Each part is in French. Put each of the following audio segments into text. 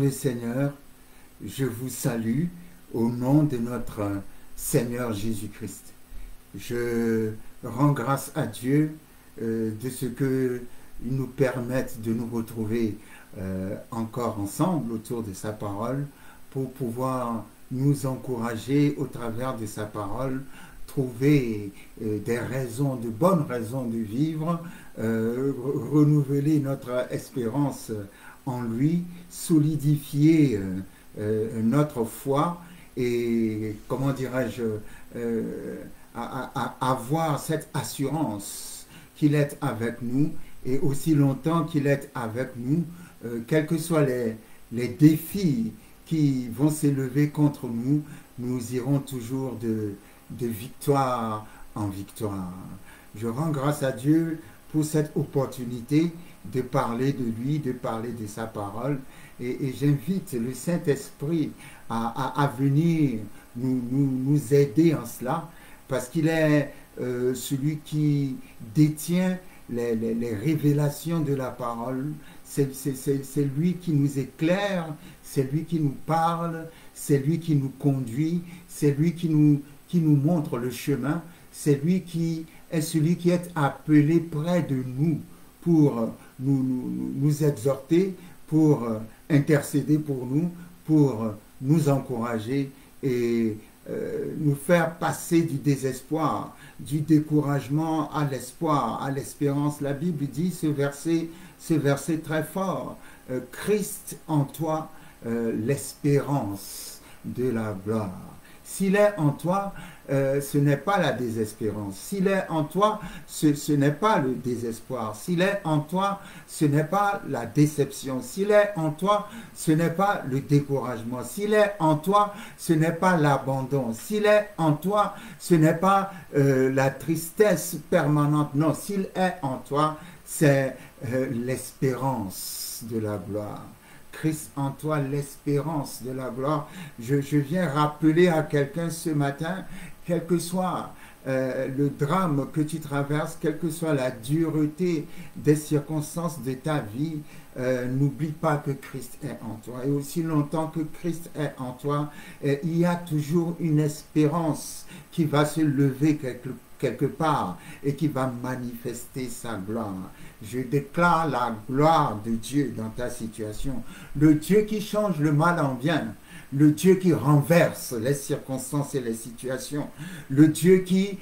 le Seigneur, je vous salue au nom de notre Seigneur Jésus-Christ. Je rends grâce à Dieu de ce qu'il nous permette de nous retrouver encore ensemble autour de sa parole pour pouvoir nous encourager au travers de sa parole, trouver des raisons, de bonnes raisons de vivre, renouveler notre espérance en lui, solidifier notre foi et, comment dirais-je, avoir cette assurance qu'il est avec nous et aussi longtemps qu'il est avec nous, quels que soient les défis qui vont s'élever contre nous, nous irons toujours de victoire en victoire. Je rends grâce à Dieu pour cette opportunité de parler de lui, de parler de sa parole, et j'invite le Saint-Esprit à venir nous aider en cela, parce qu'il est celui qui détient les révélations de la parole. C'est lui qui nous éclaire, c'est lui qui nous parle, c'est lui qui nous conduit, c'est lui qui nous montre le chemin, c'est lui qui est celui qui est appelé près de nous pour nous exhorter, pour intercéder pour nous, pour nous encourager et nous faire passer du désespoir, du découragement à l'espoir, à l'espérance. La Bible dit ce verset très fort, Christ en toi, l'espérance de la gloire. S'il est en toi, ce n'est pas la désespérance. S'il est en toi, ce n'est pas le désespoir. S'il est en toi, ce n'est pas la déception. S'il est en toi, ce n'est pas le découragement. S'il est en toi, ce n'est pas l'abandon. S'il est en toi, ce n'est pas la tristesse permanente. Non, s'il est en toi, c'est l'espérance de la gloire. Christ en toi, l'espérance de la gloire. Je viens rappeler à quelqu'un ce matin, quel que soit le drame que tu traverses, quelle que soit la dureté des circonstances de ta vie, n'oublie pas que Christ est en toi. Et aussi longtemps que Christ est en toi, il y a toujours une espérance qui va se lever quelque part et qui va manifester sa gloire. Je déclare la gloire de Dieu dans ta situation. Le Dieu qui change le mal en bien. Le Dieu qui renverse les circonstances et les situations. Le Dieu qui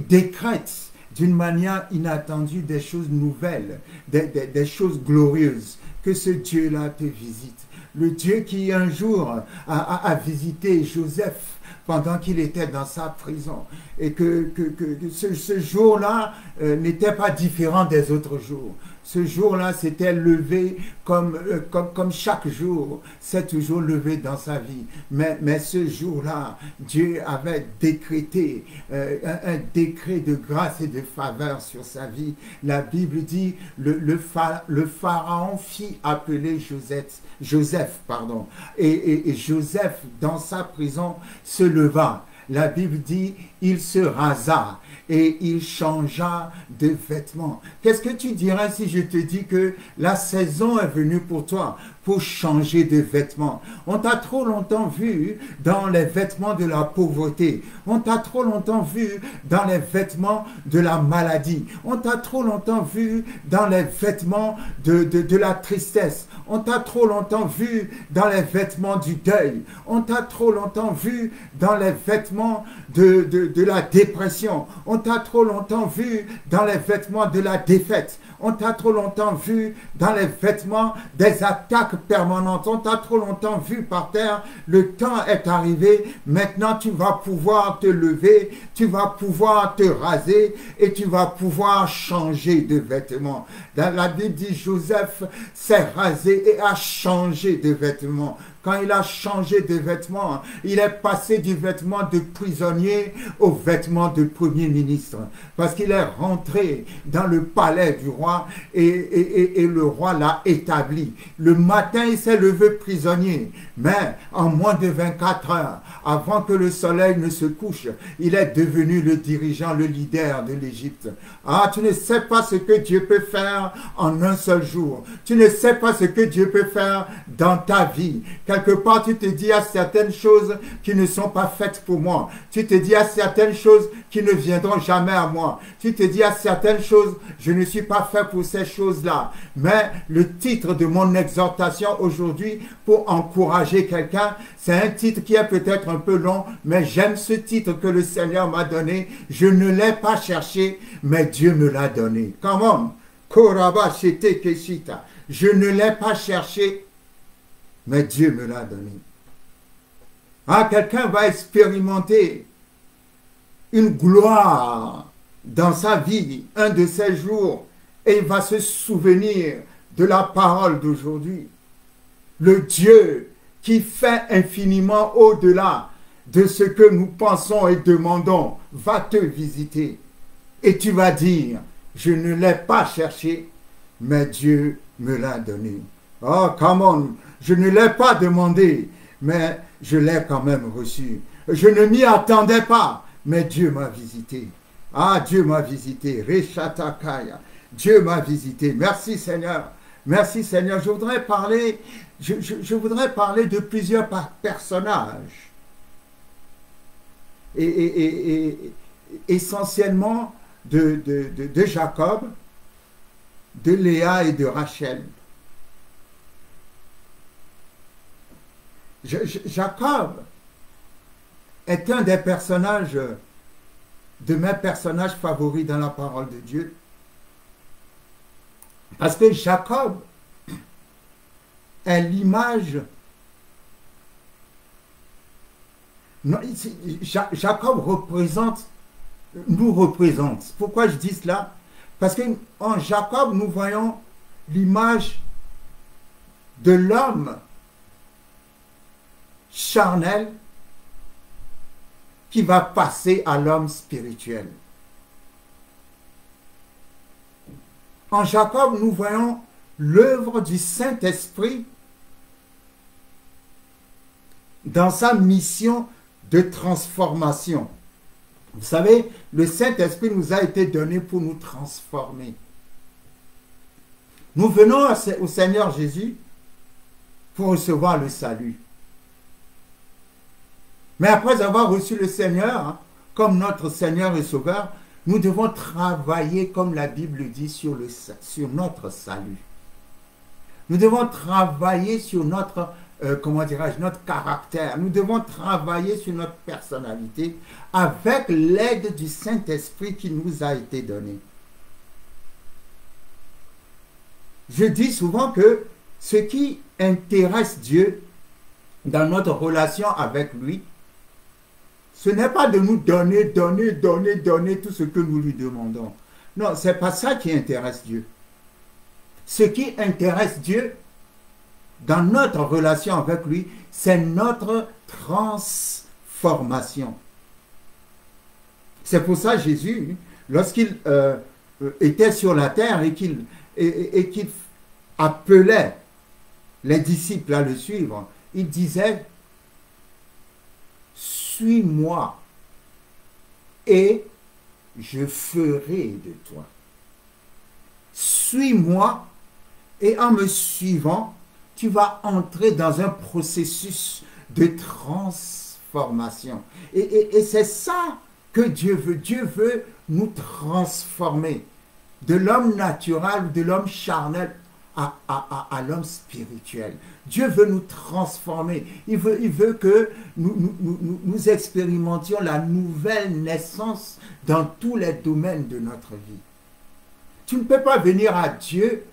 décrète d'une manière inattendue des choses nouvelles, des choses glorieuses. Que ce Dieu-là te visite. Le Dieu qui un jour a visité Joseph pendant qu'il était dans sa prison et que ce jour-là n'était pas différent des autres jours. Ce jour-là s'était levé comme chaque jour, s'est toujours levé dans sa vie. Mais ce jour-là, Dieu avait décrété un décret de grâce et de faveur sur sa vie. La Bible dit, le Pharaon fit appeler Joseph, et Joseph, dans sa prison, se leva. La Bible dit, il se rasa et il changea de vêtements. Qu'est-ce que tu dirais si je te dis que la saison est venue pour toi, pour changer de vêtements? On t'a trop longtemps vu dans les vêtements de la pauvreté. On t'a trop longtemps vu dans les vêtements de la maladie. On t'a trop longtemps vu dans les vêtements de la tristesse. On t'a trop longtemps vu dans les vêtements du deuil. On t'a trop longtemps vu dans les vêtements de la dépression. On t'a trop longtemps vu dans les vêtements de la défaite. On t'a trop longtemps vu dans les vêtements des attaques permanentes. On t'a trop longtemps vu par terre. Le temps est arrivé. Maintenant, tu vas pouvoir te lever. Tu vas pouvoir te raser et tu vas pouvoir changer de vêtements. Dans la Bible dit, Joseph s'est rasé et a changé de vêtements. quand il a changé de vêtements, il est passé du vêtement de prisonnier au vêtement de premier ministre. Parce qu'il est rentré dans le palais du roi et le roi l'a établi. Le matin, il s'est levé prisonnier. Mais en moins de 24 heures, avant que le soleil ne se couche, il est devenu le dirigeant, le leader de l'Égypte. Ah, tu ne sais pas ce que Dieu peut faire en un seul jour. Tu ne sais pas ce que Dieu peut faire dans ta vie. Quelque part, tu te dis à certaines choses qui ne sont pas faites pour moi. Tu te dis à certaines choses qui ne viendront jamais à moi. Tu te dis à certaines choses, je ne suis pas fait pour ces choses-là. Mais le titre de mon exhortation aujourd'hui, pour encourager quelqu'un, c'est un titre qui est peut-être un peu long, mais j'aime ce titre que le Seigneur m'a donné. Je ne l'ai pas cherché, mais Dieu me l'a donné. Comment? Je ne l'ai pas cherché, mais Dieu me l'a donné. Ah, quelqu'un va expérimenter une gloire dans sa vie, un de ces jours, et il va se souvenir de la parole d'aujourd'hui. Le Dieu qui fait infiniment au-delà de ce que nous pensons et demandons va te visiter. Et tu vas dire, je ne l'ai pas cherché, mais Dieu me l'a donné. Oh, come on, je ne l'ai pas demandé, mais je l'ai quand même reçu. Je ne m'y attendais pas, mais Dieu m'a visité. Ah, Dieu m'a visité. Reshatakaya. Dieu m'a visité. Merci Seigneur. Merci Seigneur. Je voudrais parler de plusieurs personnages. Et essentiellement de Jacob, de Léa et de Rachel. Jacob est un des personnages, de mes personnages favoris dans la parole de Dieu. Parce que Jacob est l'image. Jacob nous représente. Pourquoi je dis cela? Parce qu'en Jacob, nous voyons l'image de l'homme charnel qui va passer à l'homme spirituel. En Jacob, nous voyons l'œuvre du Saint-Esprit dans sa mission de transformation. Vous savez, le Saint-Esprit nous a été donné pour nous transformer. Nous venons au Seigneur Jésus pour recevoir le salut. Mais après avoir reçu le Seigneur comme notre Seigneur et Sauveur, nous devons travailler, comme la Bible dit, sur notre salut. Nous devons travailler sur notre, notre caractère. Nous devons travailler sur notre personnalité avec l'aide du Saint-Esprit qui nous a été donné. Je dis souvent que ce qui intéresse Dieu dans notre relation avec lui, ce n'est pas de nous donner tout ce que nous lui demandons. Non, ce n'est pas ça qui intéresse Dieu. Ce qui intéresse Dieu dans notre relation avec lui, c'est notre transformation. C'est pour ça Jésus, lorsqu'il était sur la terre et qu'il appelait les disciples à le suivre, il disait: suis-moi et je ferai de toi. Suis-moi et en me suivant, tu vas entrer dans un processus de transformation. Et c'est ça que Dieu veut. Dieu veut nous transformer de l'homme naturel, de l'homme charnel à l'homme spirituel. Dieu veut nous transformer. Il veut que nous expérimentions la nouvelle naissance dans tous les domaines de notre vie. Tu ne peux pas venir à Dieu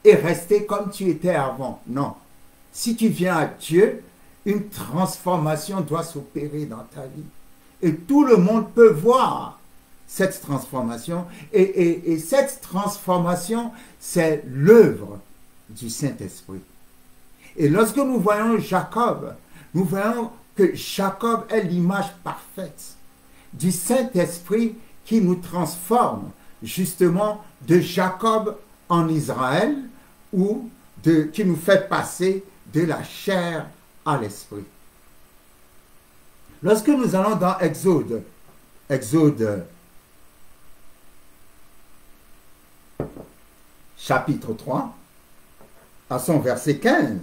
et rester comme tu étais avant. Non. Si tu viens à Dieu, une transformation doit s'opérer dans ta vie. Et tout le monde peut voir cette transformation. Et cette transformation, c'est l'œuvre du Saint-Esprit. Et lorsque nous voyons Jacob, nous voyons que Jacob est l'image parfaite du Saint-Esprit qui nous transforme justement de Jacob en Israël ou qui nous fait passer de la chair à l'esprit. Lorsque nous allons dans Exode chapitre 3, à son verset 15,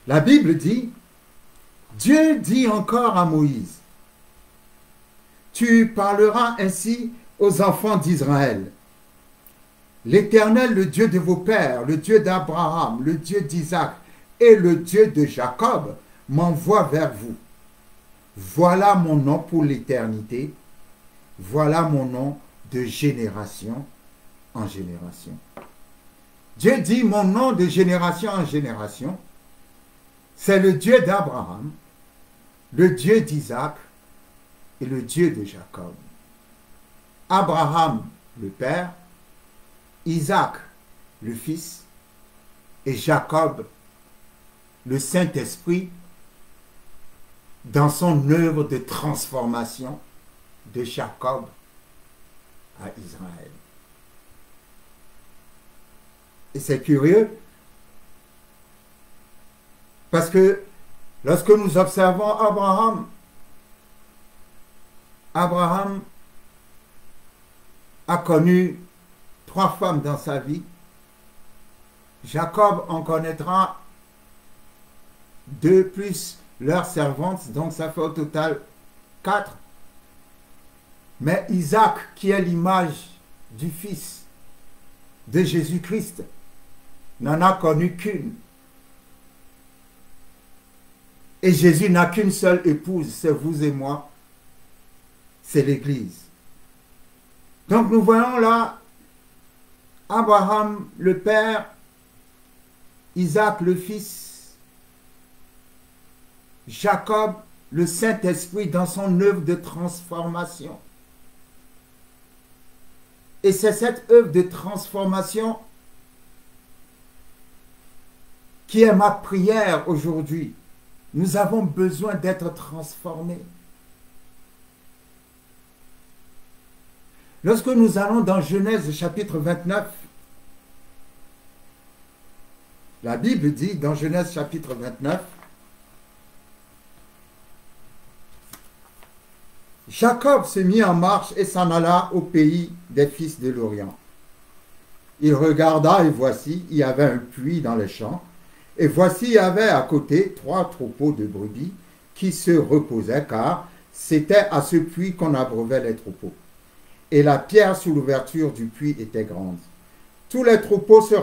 la Bible dit, Dieu dit encore à Moïse, tu parleras ainsi aux enfants d'Israël. L'Éternel, le Dieu de vos pères, le Dieu d'Abraham, le Dieu d'Isaac et le Dieu de Jacob m'envoie vers vous. Voilà mon nom pour l'éternité. Voilà mon nom de génération en génération. Dieu dit mon nom de génération en génération. C'est le Dieu d'Abraham, le Dieu d'Isaac et le Dieu de Jacob. Abraham, le père, Isaac, le fils, et Jacob, le Saint-Esprit, dans son œuvre de transformation de Jacob à Israël. Et c'est curieux, parce que lorsque nous observons Abraham a connu 3 femmes dans sa vie. Jacob en connaîtra 2 plus leurs servantes, donc ça fait au total 4. Mais Isaac, qui est l'image du Fils de Jésus-Christ, n'en a connu qu'une. Et Jésus n'a qu'une seule épouse, c'est vous et moi, c'est l'Église. Donc nous voyons là Abraham le père, Isaac le fils, Jacob le Saint-Esprit dans son œuvre de transformation. Et c'est cette œuvre de transformation qui est ma prière aujourd'hui. Nous avons besoin d'être transformés. Lorsque nous allons dans Genèse chapitre 29, la Bible dit dans Genèse chapitre 29, Jacob se mit en marche et s'en alla au pays des fils de l'Orient. Il regarda et voici, il y avait un puits dans les champs, et voici, il y avait à côté 3 troupeaux de brebis qui se reposaient, car c'était à ce puits qu'on abreuvait les troupeaux. Et la pierre sous l'ouverture du puits était grande. Tous les troupeaux se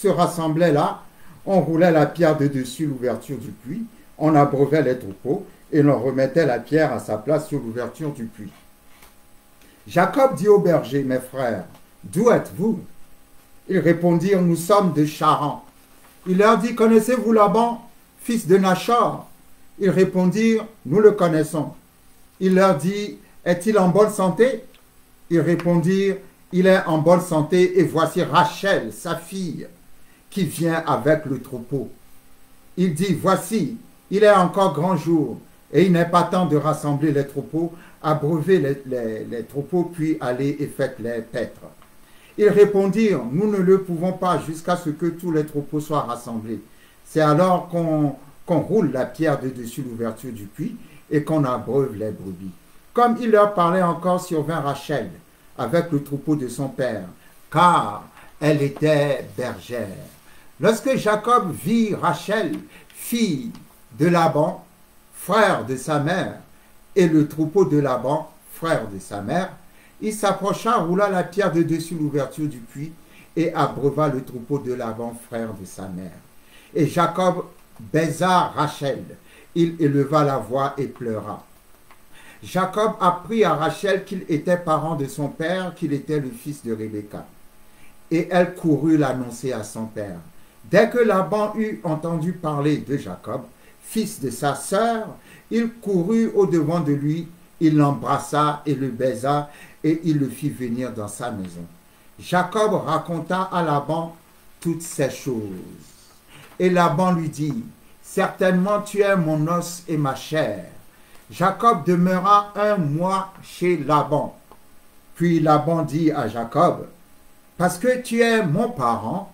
rassemblaient là, on roulait la pierre de dessus l'ouverture du puits, on abreuvait les troupeaux, et l'on remettait la pierre à sa place sur l'ouverture du puits. Jacob dit aux bergers, mes frères, d'où êtes-vous? Ils répondirent, nous sommes de Charan. Il leur dit, connaissez-vous Laban, fils de Nachor? Ils répondirent, nous le connaissons. Il leur dit, est-il en bonne santé? Ils répondirent, il est en bonne santé, et voici Rachel, sa fille, qui vient avec le troupeau. Il dit, voici, il est encore grand jour, et il n'est pas temps de rassembler les troupeaux, abreuvez les troupeaux, puis allez et faites-les paître. Ils répondirent, nous ne le pouvons pas jusqu'à ce que tous les troupeaux soient rassemblés. C'est alors qu'on roule la pierre de dessus l'ouverture du puits et qu'on abreuve les brebis. Comme il leur parlait encore, survint Rachel avec le troupeau de son père, car elle était bergère. Lorsque Jacob vit Rachel, fille de Laban, frère de sa mère, et le troupeau de Laban, frère de sa mère, il s'approcha, roula la pierre de dessus l'ouverture du puits et abreuva le troupeau de Laban, frère de sa mère. Et Jacob baisa Rachel. Il éleva la voix et pleura. Jacob apprit à Rachel qu'il était parent de son père, qu'il était le fils de Rebecca. Et elle courut l'annoncer à son père. Dès que Laban eut entendu parler de Jacob, fils de sa sœur, il courut au-devant de lui, il l'embrassa et le baisa, et il le fit venir dans sa maison. Jacob raconta à Laban toutes ces choses. Et Laban lui dit, certainement tu es mon os et ma chair. Jacob demeura 1 mois chez Laban. Puis Laban dit à Jacob, parce que tu es mon parent,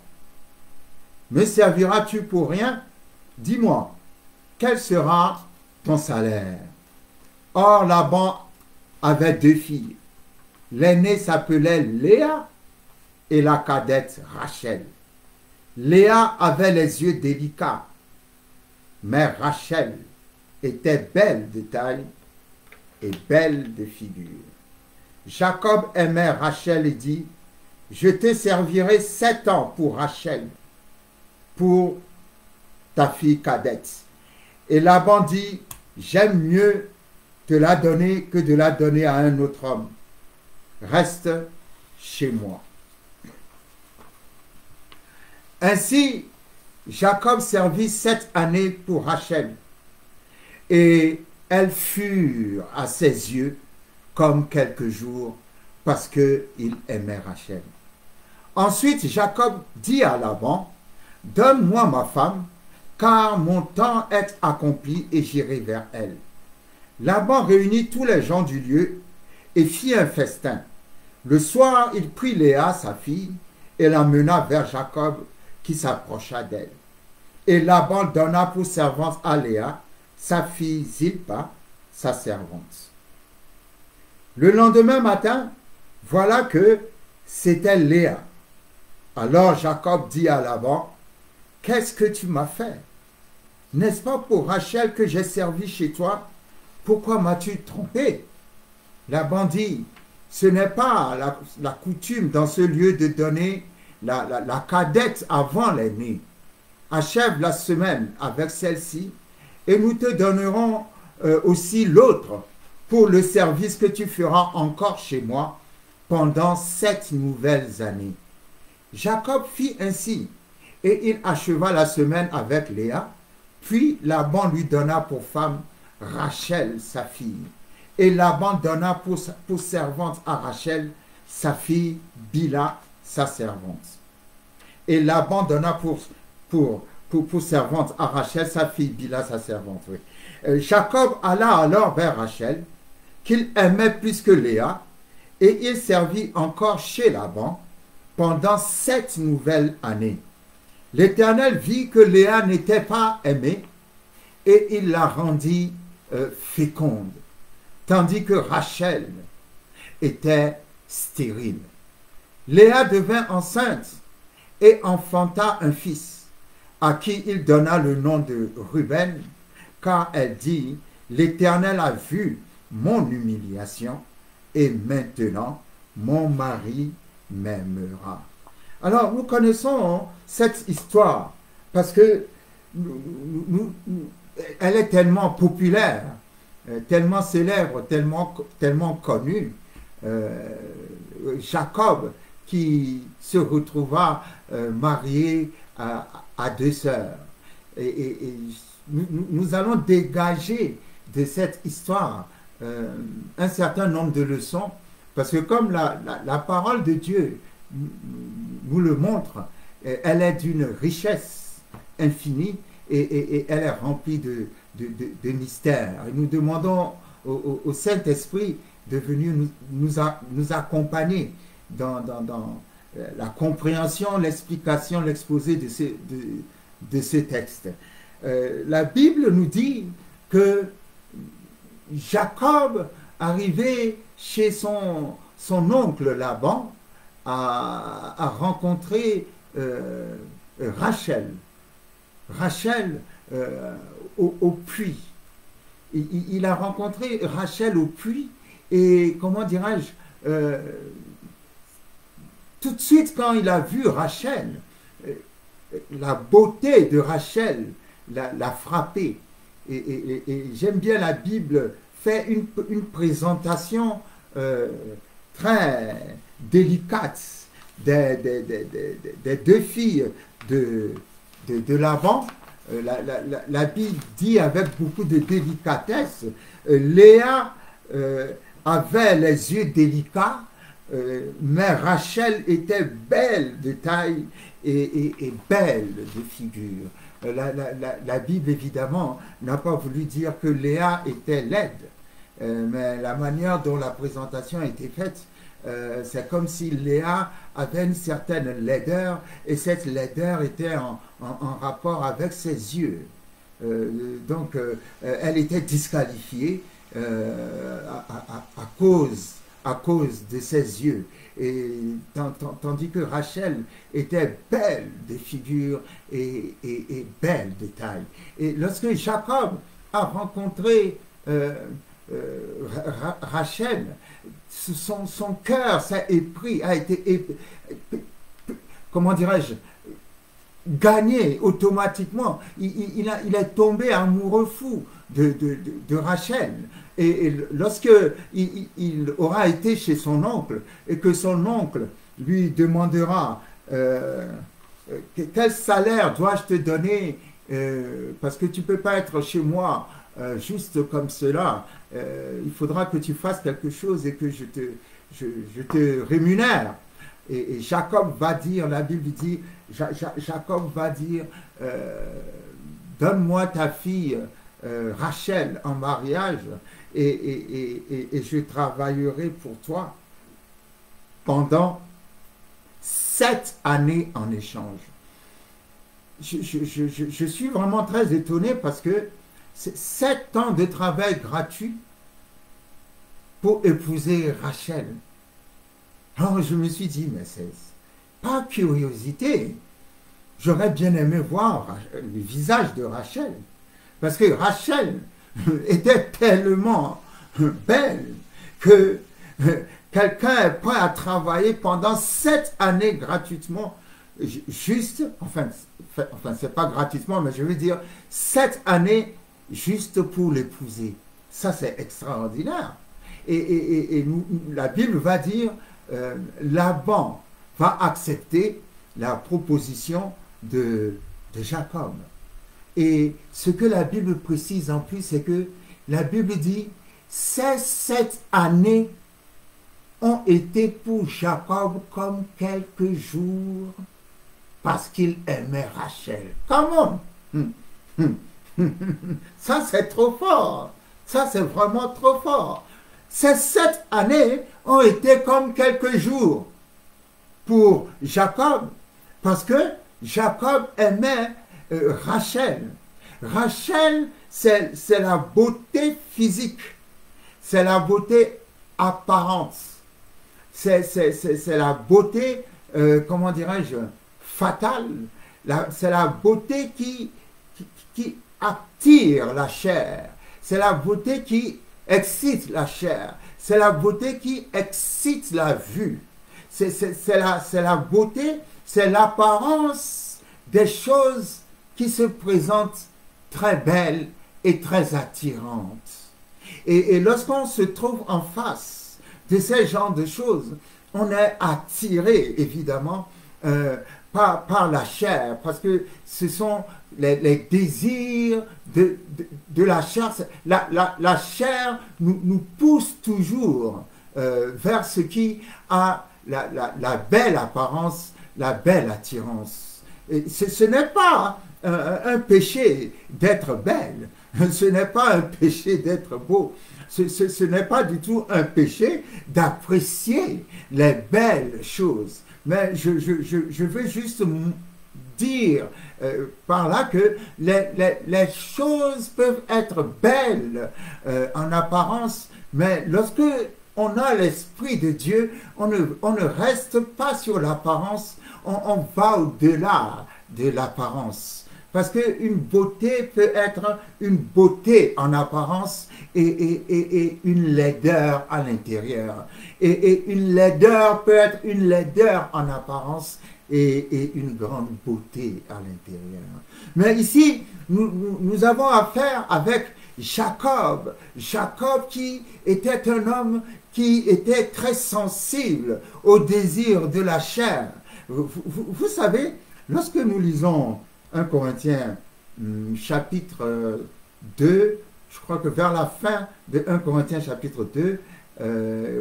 me serviras-tu pour rien? Dis-moi, quel sera ton salaire? Or Laban avait 2 filles. L'aînée s'appelait Léa et la cadette Rachel. Léa avait les yeux délicats, mais Rachel était belle de taille et belle de figure. Jacob aimait Rachel et dit, je te servirai 7 ans pour Rachel, pour ta fille cadette. Et Laban dit, j'aime mieux te la donner que de la donner à un autre homme. Reste chez moi. Ainsi, Jacob servit 7 années pour Rachel, et elles furent à ses yeux comme quelques jours, parce qu'il aimait Rachel. Ensuite, Jacob dit à Laban, donne-moi ma femme, car mon temps est accompli et j'irai vers elle. Laban réunit tous les gens du lieu et fit un festin. Le soir, il prit Léa, sa fille, et l'emmena vers Jacob, qui s'approcha d'elle. Et Laban donna pour servante à Léa, sa fille Zilpa, sa servante. Le lendemain matin, voilà que c'était Léa. Alors Jacob dit à Laban, « Qu'est-ce que tu m'as fait? N'est-ce pas pour Rachel que j'ai servi chez toi? Pourquoi m'as-tu trompé? » Laban dit, « Ce n'est pas la coutume dans ce lieu de donner la cadette avant l'aînée. Achève la semaine avec celle-ci et nous te donnerons aussi l'autre pour le service que tu feras encore chez moi pendant 7 nouvelles années. » Jacob fit ainsi, et il acheva la semaine avec Léa, puis Laban lui donna pour femme Rachel, sa fille, et Laban donna pour servante à Rachel, sa fille Bila, sa servante. Et Laban donna pour servante à Rachel, sa fille Bila, sa servante. Oui. Jacob alla alors vers Rachel, qu'il aimait plus que Léa, et il servit encore chez Laban pendant 7 nouvelles années. L'Éternel vit que Léa n'était pas aimée, et il la rendit féconde, tandis que Rachel était stérile. Léa devint enceinte et enfanta un fils, à qui il donna le nom de Ruben, car elle dit, l'Éternel a vu mon humiliation, et maintenant mon mari m'aimera. Alors, nous connaissons cette histoire parce que elle est tellement populaire, tellement célèbre, tellement connue. Jacob qui se retrouva marié à 2 sœurs. Et nous allons dégager de cette histoire un certain nombre de leçons, parce que comme la parole de Dieu nous le montre, elle est d'une richesse infinie et elle est remplie de mystères. Et nous demandons au Saint-Esprit de venir nous accompagner dans la compréhension, l'explication, l'exposé de ce texte. La Bible nous dit que Jacob, arrivé chez son oncle Laban, a rencontré Rachel. Rachel au puits. Il a rencontré Rachel au puits et, comment dirais-je, tout de suite quand il a vu Rachel, la beauté de Rachel l'a frappé. Et j'aime bien la Bible fait une présentation très délicate des 2 filles de Laban. La Bible dit avec beaucoup de délicatesse, Léa avait les yeux délicats, mais Rachel était belle de taille et belle de figure. La Bible, évidemment, n'a pas voulu dire que Léa était laide, mais la manière dont la présentation a été faite, c'est comme si Léa avait une certaine laideur, et cette laideur était en rapport avec ses yeux. Elle était disqualifiée à cause de ses yeux. Et tandis que Rachel était belle de figure et belle de taille. Et lorsque Jacob a rencontré Rachel, son cœur s'est épris, a été, comment dirais-je, gagné automatiquement. Il est tombé amoureux fou de Rachel. Et lorsque il aura été chez son oncle et que son oncle lui demandera quel salaire dois-je te donner parce que tu ne peux pas être chez moi juste comme cela, il faudra que tu fasses quelque chose et que je te rémunère. Et Jacob va dire, la Bible dit, Jacob va dire, donne-moi ta fille Rachel en mariage et je travaillerai pour toi pendant 7 années en échange. Je suis vraiment très étonné parce que c'est 7 ans de travail gratuit pour épouser Rachel. Alors je me suis dit, mais c'est pas curiosité. J'aurais bien aimé voir le visage de Rachel. Parce que Rachel était tellement belle que quelqu'un est prêt à travailler pendant 7 années gratuitement, juste, enfin c'est pas gratuitement, mais je veux dire 7 années juste pour l'épouser. Ça, c'est extraordinaire. Et la Bible va dire, Laban va accepter la proposition de Jacob. Et ce que la Bible précise en plus, c'est que la Bible dit, ces 7 années ont été pour Jacob comme quelques jours parce qu'il aimait Rachel. Comment? Ça, c'est trop fort. Ça, c'est vraiment trop fort. Ces 7 années ont été comme quelques jours pour Jacob parce que Jacob aimait Rachel. Rachel, c'est la beauté physique, c'est la beauté apparente, c'est la beauté, comment dirais-je, fatale, c'est la beauté qui attire la chair, c'est la beauté qui excite la chair, c'est la beauté qui excite la vue, c'est la beauté, c'est l'apparence des choses qui se présentent très belles et très attirantes. Et lorsqu'on se trouve en face de ces genres de choses, on est attiré, évidemment, par la chair, parce que ce sont les désirs de la chair. La chair nous pousse toujours vers ce qui a la belle apparence, la belle attirance. Et ce n'est pas un péché d'être belle, ce n'est pas un péché d'être beau, ce n'est pas du tout un péché d'apprécier les belles choses. Mais je veux juste dire par là que les choses peuvent être belles en apparence, mais lorsque on a l'Esprit de Dieu, on ne reste pas sur l'apparence, on va au-delà de l'apparence. Parce qu'une beauté peut être une beauté en apparence et une laideur à l'intérieur. Et une laideur peut être une laideur en apparence et une grande beauté à l'intérieur. Mais ici, nous avons affaire avec Jacob. Jacob qui était un homme qui était très sensible au désir de la chair. Vous savez, lorsque nous lisons 1 Corinthiens chapitre 2, je crois que vers la fin de 1 Corinthiens chapitre 2,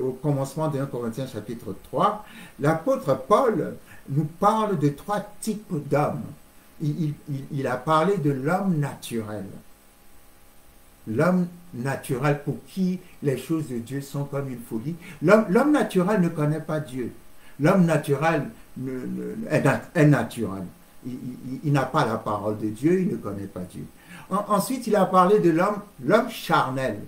au commencement de 1 Corinthiens chapitre 3, l'apôtre Paul nous parle de 3 types d'hommes. il a parlé de l'homme naturel. L'homme naturel pour qui les choses de Dieu sont comme une folie. L'homme naturel ne connaît pas Dieu. L'homme naturel est naturel. Il n'a pas la parole de Dieu, il ne connaît pas Dieu. Ensuite, il a parlé de l'homme charnel.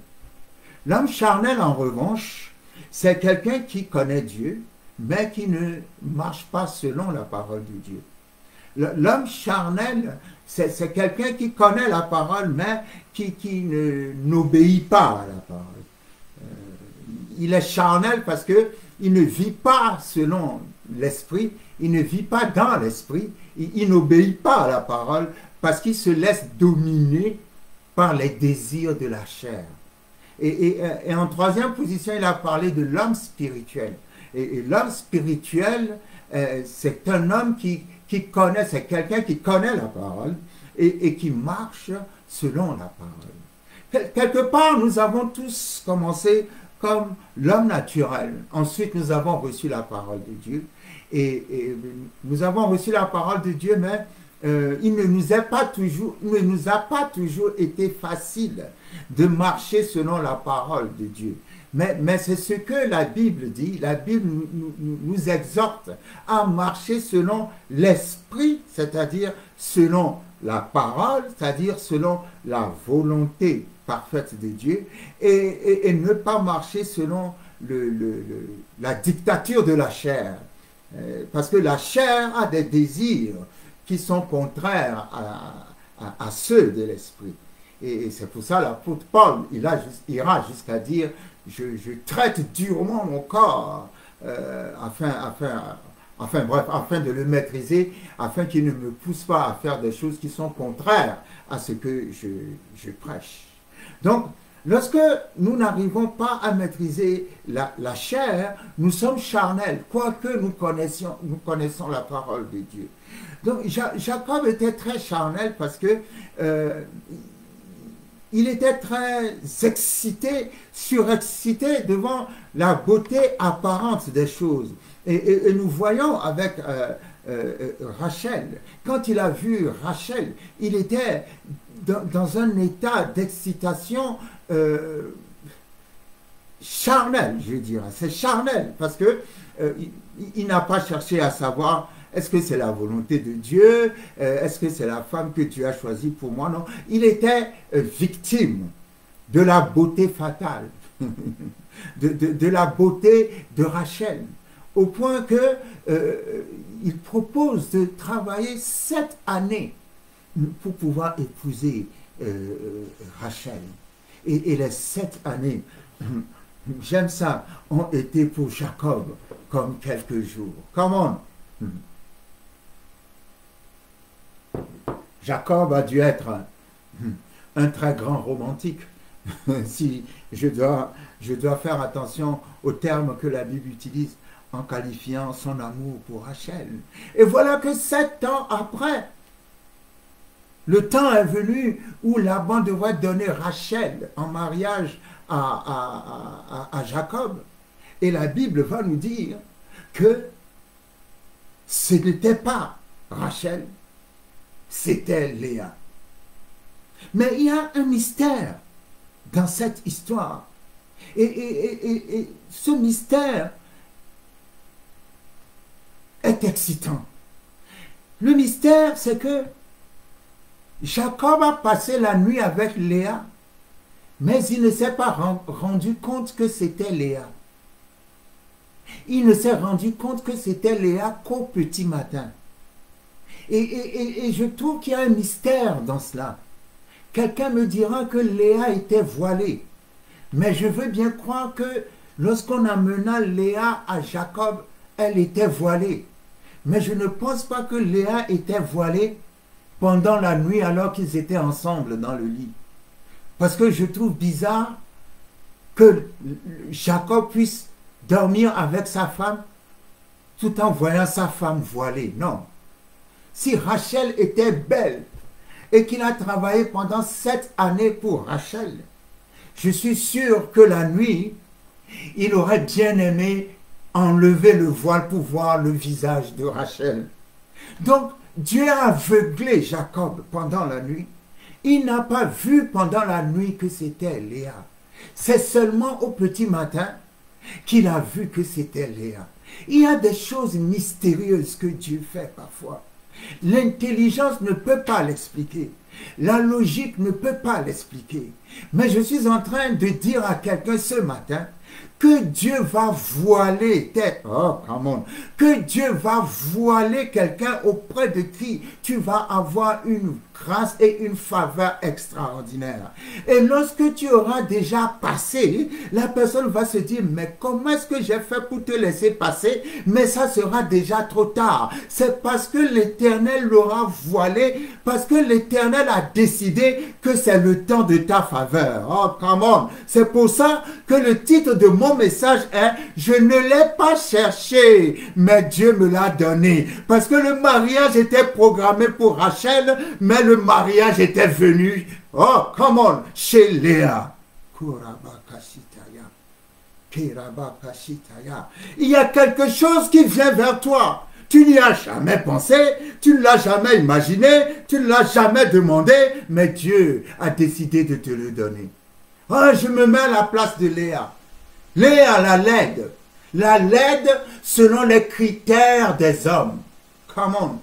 L'homme charnel, en revanche, c'est quelqu'un qui connaît Dieu, mais qui ne marche pas selon la parole de Dieu. L'homme charnel, c'est quelqu'un qui connaît la parole, mais qui n'obéit pas à la parole. Il est charnel parce qu'il ne vit pas selon l'esprit, il ne vit pas dans l'esprit, il n'obéit pas à la parole parce qu'il se laisse dominer par les désirs de la chair. Et en troisième position, il a parlé de l'homme spirituel. Et l'homme spirituel, c'est un homme qui connaît, c'est quelqu'un qui connaît la parole et qui marche selon la parole. Quelque part, nous avons tous commencé comme l'homme naturel. Ensuite, nous avons reçu la parole de Dieu. Et nous avons reçu la parole de Dieu, mais il ne nous a pas toujours été facile de marcher selon la parole de Dieu. Mais c'est ce que la Bible dit. La Bible nous exhorte à marcher selon l'esprit, c'est-à-dire selon la parole, c'est-à-dire selon la volonté parfaite de Dieu, et ne pas marcher selon la dictature de la chair. Parce que la chair a des désirs qui sont contraires à ceux de l'esprit. Et c'est pour ça l'apôtre Paul, il ira jusqu'à dire, je traite durement mon corps afin de le maîtriser, afin qu'il ne me pousse pas à faire des choses qui sont contraires à ce que je prêche. Donc, lorsque nous n'arrivons pas à maîtriser la chair, nous sommes charnels, quoique nous connaissons la parole de Dieu. Donc, Jacob était très charnel parce que il était très excité, surexcité devant la beauté apparente des choses. Et nous voyons avec Rachel, quand il a vu Rachel, il était dans un état d'excitation charnel, je dirais. C'est charnel parce que il n'a pas cherché à savoir est-ce que c'est la volonté de Dieu, est-ce que c'est la femme que tu as choisie pour moi, non. Il était victime de la beauté fatale, de la beauté de Rachel, au point que il propose de travailler 7 années pour pouvoir épouser Rachel. Et les 7 années, j'aime ça, ont été pour Jacob comme quelques jours. Come on! Jacob a dû être un très grand romantique. Si je dois faire attention aux termes que la Bible utilise en qualifiant son amour pour Rachel. Et voilà que 7 ans après, le temps est venu où Laban devrait donner Rachel en mariage à Jacob. Et la Bible va nous dire que ce n'était pas Rachel, c'était Léa. Mais il y a un mystère dans cette histoire. Et ce mystère est excitant. Le mystère, c'est que Jacob a passé la nuit avec Léa, mais il ne s'est pas rendu compte que c'était Léa. Il ne s'est rendu compte que c'était Léa qu'au petit matin. Et je trouve qu'il y a un mystère dans cela. Quelqu'un me dira que Léa était voilée. Mais je veux bien croire que lorsqu'on amena Léa à Jacob, elle était voilée. Mais je ne pense pas que Léa était voilée pendant la nuit alors qu'ils étaient ensemble dans le lit. Parce que je trouve bizarre que Jacob puisse dormir avec sa femme tout en voyant sa femme voilée. Non. Si Rachel était belle et qu'il a travaillé pendant 7 années pour Rachel, je suis sûr que la nuit, il aurait bien aimé enlever le voile pour voir le visage de Rachel. Donc, Dieu a aveuglé Jacob pendant la nuit. Il n'a pas vu pendant la nuit que c'était Léa. C'est seulement au petit matin qu'il a vu que c'était Léa. Il y a des choses mystérieuses que Dieu fait parfois. L'intelligence ne peut pas l'expliquer. La logique ne peut pas l'expliquer. Mais je suis en train de dire à quelqu'un ce matin que Dieu va voiler que Dieu va voiler quelqu'un auprès de qui tu vas avoir une grâce et une faveur extraordinaire. Et lorsque tu auras déjà passé, la personne va se dire, mais comment est-ce que j'ai fait pour te laisser passer? Mais ça sera déjà trop tard. C'est parce que l'Éternel l'aura voilé, parce que l'Éternel a décidé que c'est le temps de ta faveur. Oh, come on. C'est pour ça que le titre de mon message est « Je ne l'ai pas cherché, mais Dieu me l'a donné. » Parce que le mariage était programmé pour Rachel, mais le mariage était venu, oh, come on, chez Léa. Il y a quelque chose qui vient vers toi. Tu n'y as jamais pensé, tu ne l'as jamais imaginé, tu ne l'as jamais demandé, mais Dieu a décidé de te le donner. Oh, je me mets à la place de Léa. Léa, la laide selon les critères des hommes. Come on.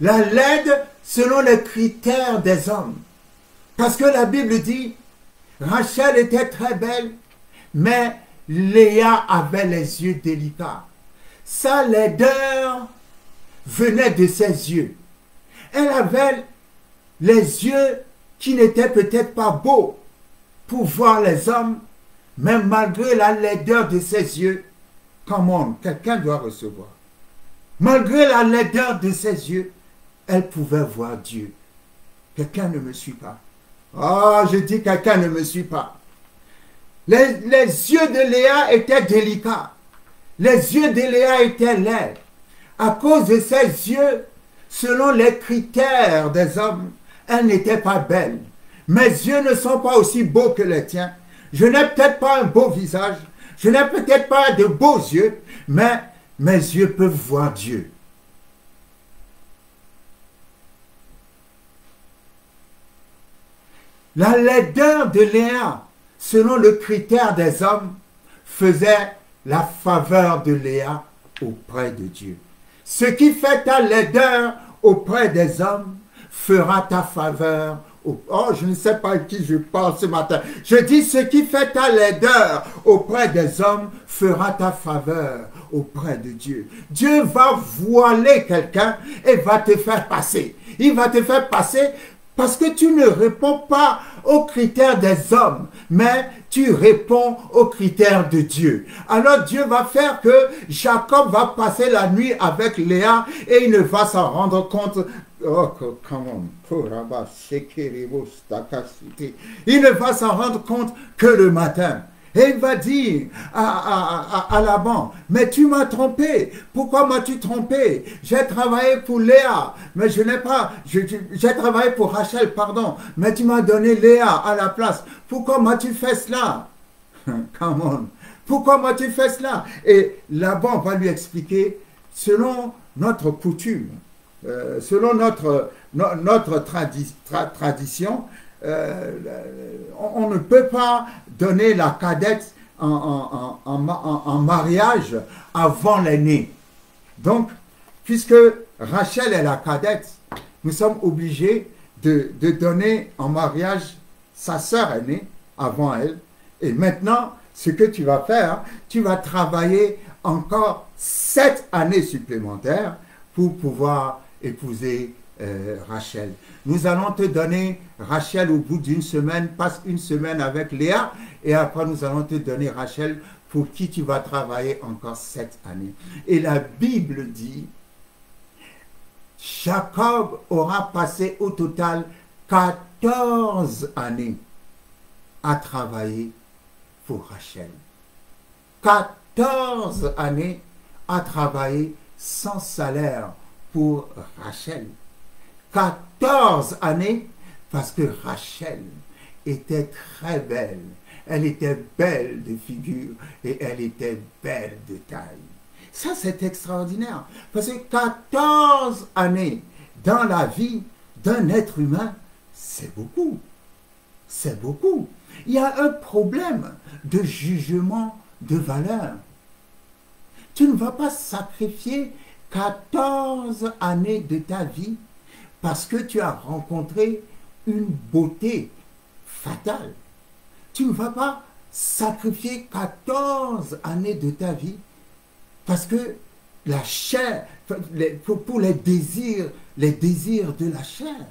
La laide selon les critères des hommes. Parce que la Bible dit, Rachel était très belle, mais Léa avait les yeux délicats. Sa laideur venait de ses yeux. Elle avait les yeux qui n'étaient peut-être pas beaux pour voir les hommes, mais malgré la laideur de ses yeux, comment quelqu'un doit recevoir. Malgré la laideur de ses yeux, elle pouvait voir Dieu. Quelqu'un ne me suit pas. Oh, je dis quelqu'un ne me suit pas. Les yeux de Léa étaient délicats. Les yeux de Léa étaient laids. À cause de ses yeux, selon les critères des hommes, elle n'était pas belle. Mes yeux ne sont pas aussi beaux que les tiens. Je n'ai peut-être pas un beau visage. Je n'ai peut-être pas de beaux yeux, mais mes yeux peuvent voir Dieu. La laideur de Léa, selon le critère des hommes, faisait la faveur de Léa auprès de Dieu. Ce qui fait ta laideur auprès des hommes fera ta faveur. Oh, je ne sais pas à qui je parle ce matin. Je dis, ce qui fait ta laideur auprès des hommes fera ta faveur auprès de Dieu. Dieu va voiler quelqu'un et va te faire passer. Il va te faire passer parce que tu ne réponds pas aux critères des hommes, mais tu réponds aux critères de Dieu. Alors Dieu va faire que Jacob va passer la nuit avec Léa et il ne va s'en rendre compte. Oh, come on. Il ne va s'en rendre compte que le matin. Et il va dire à Laban, mais tu m'as trompé. Pourquoi m'as-tu trompé? J'ai travaillé pour Léa, mais je n'ai pas. J'ai travaillé pour Rachel, pardon, mais tu m'as donné Léa à la place. Pourquoi m'as-tu fait cela? Come on. Pourquoi m'as-tu fait cela? Et Laban va lui expliquer, selon notre coutume, selon notre tradition, on ne peut pas donner la cadette en mariage avant l'aîné. Donc, puisque Rachel est la cadette, nous sommes obligés de donner en mariage sa sœur aînée avant elle. Et maintenant, ce que tu vas faire, tu vas travailler encore 7 années supplémentaires pour pouvoir épouser Rachel. Nous allons te donner Rachel au bout d'une semaine, passe une semaine avec Léa et après nous allons te donner Rachel pour qui tu vas travailler encore 7 années. Et la Bible dit, Jacob aura passé au total 14 années à travailler pour Rachel. 14 années à travailler sans salaire pour Rachel. 14 années parce que Rachel était très belle. Elle était belle de figure et elle était belle de taille. Ça, c'est extraordinaire. Parce que 14 années, dans la vie d'un être humain, c'est beaucoup. C'est beaucoup. Il y a un problème de jugement de valeur. Tu ne vas pas sacrifier 14 années de ta vie parce que tu as rencontré une beauté fatale. Tu ne vas pas sacrifier 14 années de ta vie parce que la chair, pour les désirs de la chair.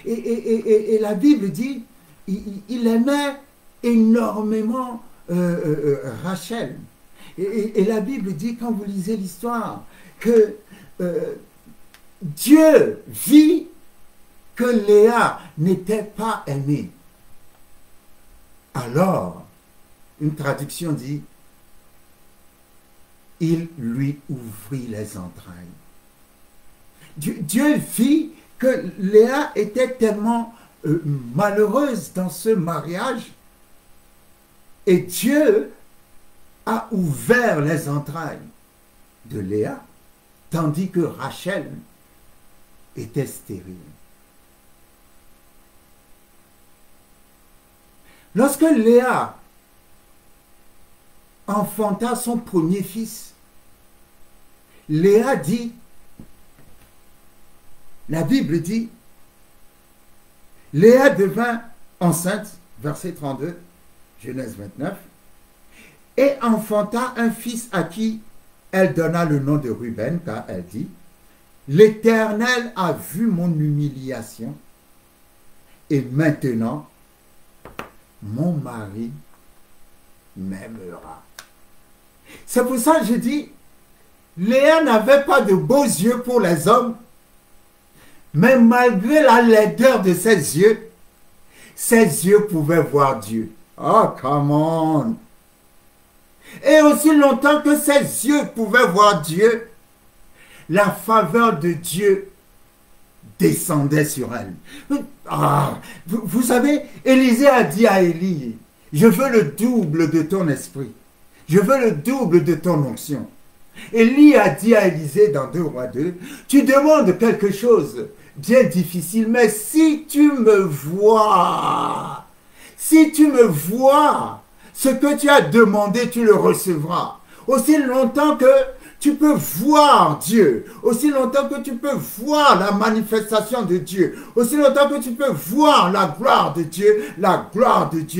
Et la Bible dit, il aimait énormément Rachel. Et la Bible dit, quand vous lisez l'histoire, que Dieu vit que Léa n'était pas aimée. Alors, une traduction dit, il lui ouvrit les entrailles. Dieu vit que Léa était tellement malheureuse dans ce mariage et Dieu a ouvert les entrailles de Léa, tandis que Rachel était stérile. Lorsque Léa enfanta son premier fils, Léa dit, la Bible dit, Léa devint enceinte, verset 32, Genèse 29, et enfanta un fils à qui elle donna le nom de Ruben, car elle dit, l'Éternel a vu mon humiliation, et maintenant, mon mari m'aimera. C'est pour ça que je dis, Léa n'avait pas de beaux yeux pour les hommes, mais malgré la laideur de ses yeux pouvaient voir Dieu. Oh, come on! Et aussi longtemps que ses yeux pouvaient voir Dieu, la faveur de Dieu descendait sur elle. Ah, vous savez, Élisée a dit à Élie, je veux le double de ton esprit. Je veux le double de ton onction. Élie a dit à Élisée dans 2 Rois 2, tu demandes quelque chose bien difficile, mais si tu me vois, ce que tu as demandé, tu le recevras. Aussi longtemps que tu peux voir Dieu, aussi longtemps que tu peux voir la manifestation de Dieu, aussi longtemps que tu peux voir la gloire de Dieu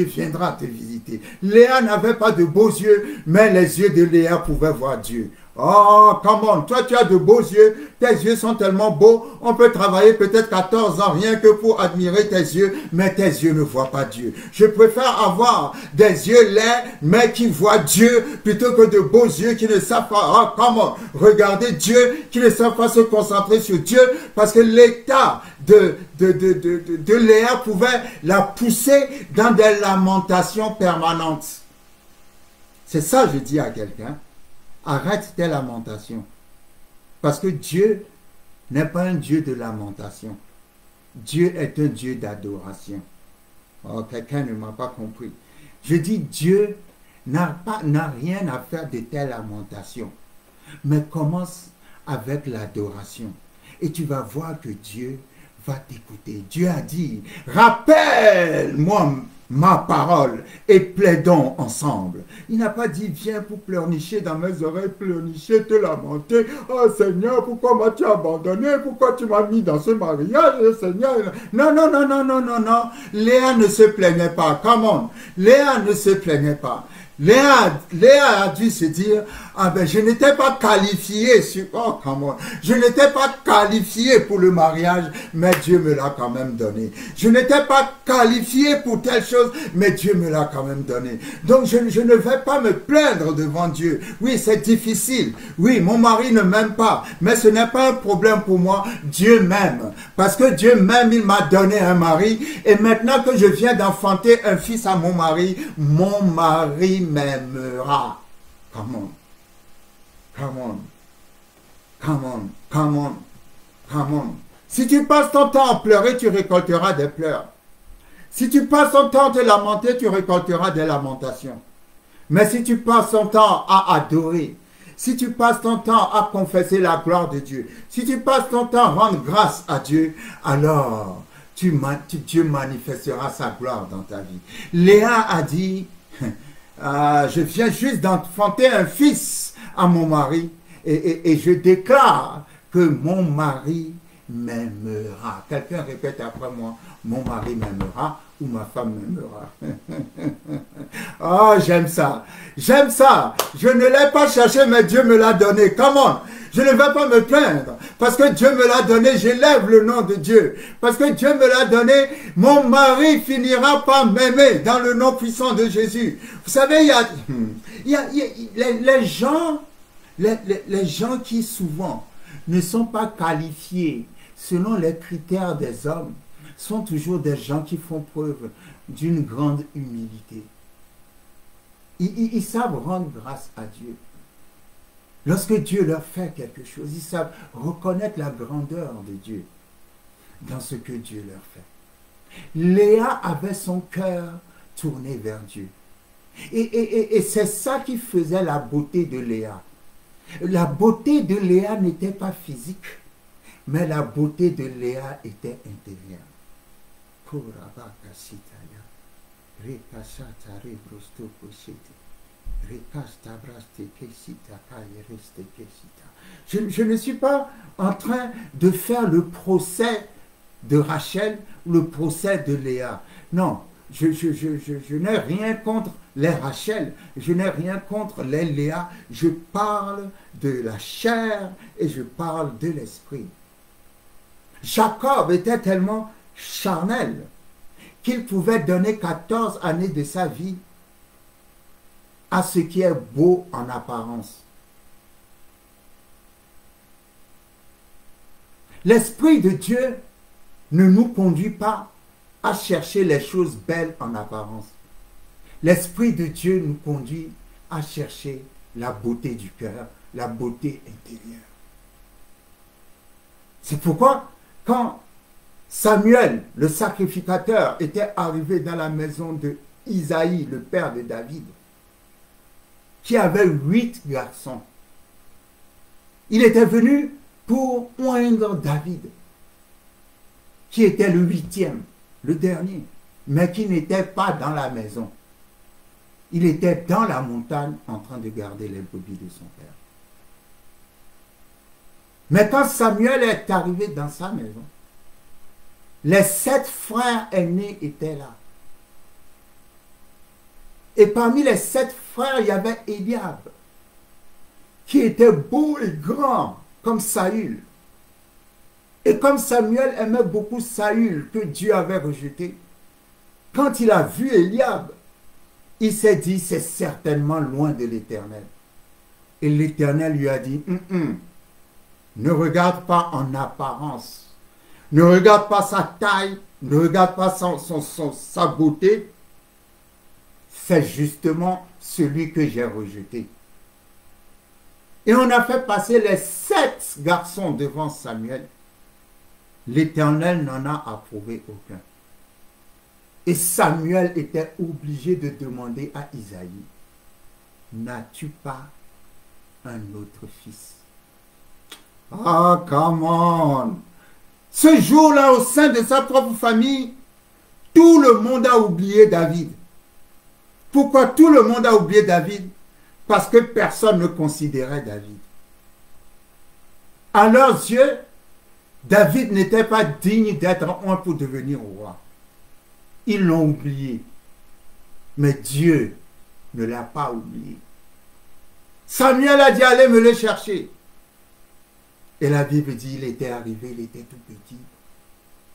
viendra te visiter. Léa n'avait pas de beaux yeux, mais les yeux de Léa pouvaient voir Dieu. Oh, come on, toi tu as de beaux yeux, tes yeux sont tellement beaux, on peut travailler peut-être 14 ans rien que pour admirer tes yeux, mais tes yeux ne voient pas Dieu. Je préfère avoir des yeux laids, mais qui voient Dieu, plutôt que de beaux yeux qui ne savent pas, oh, come on, regarder Dieu, qui ne savent pas se concentrer sur Dieu, parce que l'état de Léa pouvait la pousser dans des lamentations permanentes. C'est ça, je dis à quelqu'un. Arrête tes lamentations. Parce que Dieu n'est pas un Dieu de lamentation. Dieu est un Dieu d'adoration. Oh, quelqu'un ne m'a pas compris. Je dis Dieu n'a rien à faire de tes lamentations. Mais commence avec l'adoration. Et tu vas voir que Dieu va t'écouter. Dieu a dit, rappelle-moi ma parole et plaidons ensemble. Il n'a pas dit, viens pour pleurnicher dans mes oreilles, pleurnicher, te lamenter. Oh Seigneur, pourquoi m'as-tu abandonné? Pourquoi tu m'as mis dans ce mariage, Seigneur? Non, non, non, non, non, non, non. Léa ne se plaignait pas. Come on. Léa ne se plaignait pas. Léa a dû se dire, ah ben je n'étais pas qualifié je n'étais pas qualifié pour le mariage, mais Dieu me l'a quand même donné. Je n'étais pas qualifié pour telle chose, mais Dieu me l'a quand même donné. Donc je ne vais pas me plaindre devant Dieu. Oui, c'est difficile. Oui, mon mari ne m'aime pas, mais ce n'est pas un problème pour moi. Dieu m'aime. Parce que Dieu m'aime, il m'a donné un mari. Et maintenant que je viens d'enfanter un fils à mon mari m'aimera. Come on. Come on. Come on. Come on. Come on. Si tu passes ton temps à pleurer, tu récolteras des pleurs. Si tu passes ton temps à te lamenter, tu récolteras des lamentations. Mais si tu passes ton temps à adorer, si tu passes ton temps à confesser la gloire de Dieu, si tu passes ton temps à rendre grâce à Dieu, alors Dieu manifestera sa gloire dans ta vie. Léa a dit, je viens juste d'enfanter un fils à mon mari et je déclare que mon mari m'aimera. Quelqu'un répète après moi, mon mari m'aimera ou ma femme m'aimera. Oh, j'aime ça. J'aime ça. Je ne l'ai pas cherché, mais Dieu me l'a donné. Come on. Je ne vais pas me plaindre. Parce que Dieu me l'a donné, j'élève le nom de Dieu. Parce que Dieu me l'a donné, mon mari finira par m'aimer dans le nom puissant de Jésus. Vous savez, les gens qui souvent ne sont pas qualifiés selon les critères des hommes sont toujours des gens qui font preuve d'une grande humilité. Ils savent rendre grâce à Dieu. Lorsque Dieu leur fait quelque chose, ils savent reconnaître la grandeur de Dieu dans ce que Dieu leur fait. Léa avait son cœur tourné vers Dieu. Et c'est ça qui faisait la beauté de Léa. La beauté de Léa n'était pas physique, mais la beauté de Léa était intérieure. Je ne suis pas en train de faire le procès de Rachel ou le procès de Léa. Non, je n'ai rien contre les Rachel, je n'ai rien contre les Léa. Je parle de la chair et je parle de l'esprit. Jacob était tellement charnel qu'il pouvait donner 14 années de sa vie à ce qui est beau en apparence. L'Esprit de Dieu ne nous conduit pas à chercher les choses belles en apparence. L'Esprit de Dieu nous conduit à chercher la beauté du cœur, la beauté intérieure. C'est pourquoi, quand Samuel, le sacrificateur, était arrivé dans la maison de Isaïe, le père de David, qui avait 8 garçons, il était venu pour oindre David, qui était le 8e, le dernier, mais qui n'était pas dans la maison. Il était dans la montagne en train de garder les brebis de son père. Mais quand Samuel est arrivé dans sa maison, les 7 frères aînés étaient là. Et parmi les 7 frères, il y avait Eliab, qui était beau et grand, comme Saül. Et comme Samuel aimait beaucoup Saül, que Dieu avait rejeté, quand il a vu Eliab, il s'est dit, c'est certainement loin de l'Éternel. Et l'Éternel lui a dit, ne regarde pas en apparence, ne regarde pas sa taille, ne regarde pas sa beauté, c'est justement celui que j'ai rejeté. Et on a fait passer les 7 garçons devant Samuel. L'Éternel n'en a approuvé aucun. Et Samuel était obligé de demander à Isaïe, n'as-tu pas un autre fils? Ah, come on! Ce jour-là, au sein de sa propre famille, tout le monde a oublié David. Pourquoi tout le monde a oublié David? Parce que personne ne considérait David. À leurs yeux, David n'était pas digne d'être un pour devenir roi. Ils l'ont oublié. Mais Dieu ne l'a pas oublié. Samuel a dit, allez me le chercher. Et la Bible dit, il était arrivé, il était tout petit.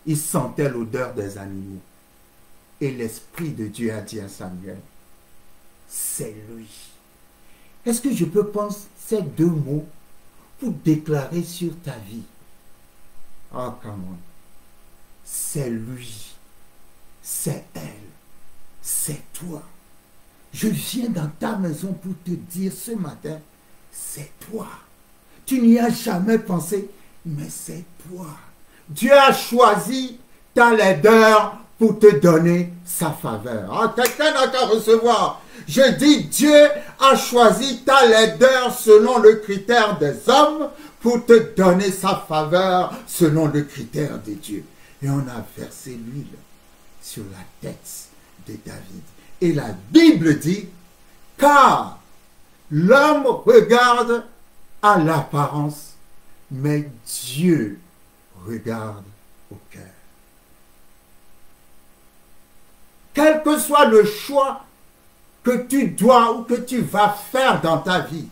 Il sentait l'odeur des animaux. Et l'Esprit de Dieu a dit à Samuel, c'est lui. Est-ce que je peux prendre ces 2 mots pour déclarer sur ta vie? Oh, come on. C'est lui. C'est elle. C'est toi. Je viens dans ta maison pour te dire ce matin, c'est toi. Tu n'y as jamais pensé, mais c'est toi. Dieu a choisi ta laideur pour te donner sa faveur. Ah, quelqu'un n'a qu'à recevoir. Je dis, Dieu a choisi ta laideur selon le critère des hommes pour te donner sa faveur selon le critère de Dieu. Et on a versé l'huile sur la tête de David. Et la Bible dit, car l'homme regarde à l'apparence, mais Dieu regarde au cœur. Quel que soit le choix que tu dois ou que tu vas faire dans ta vie,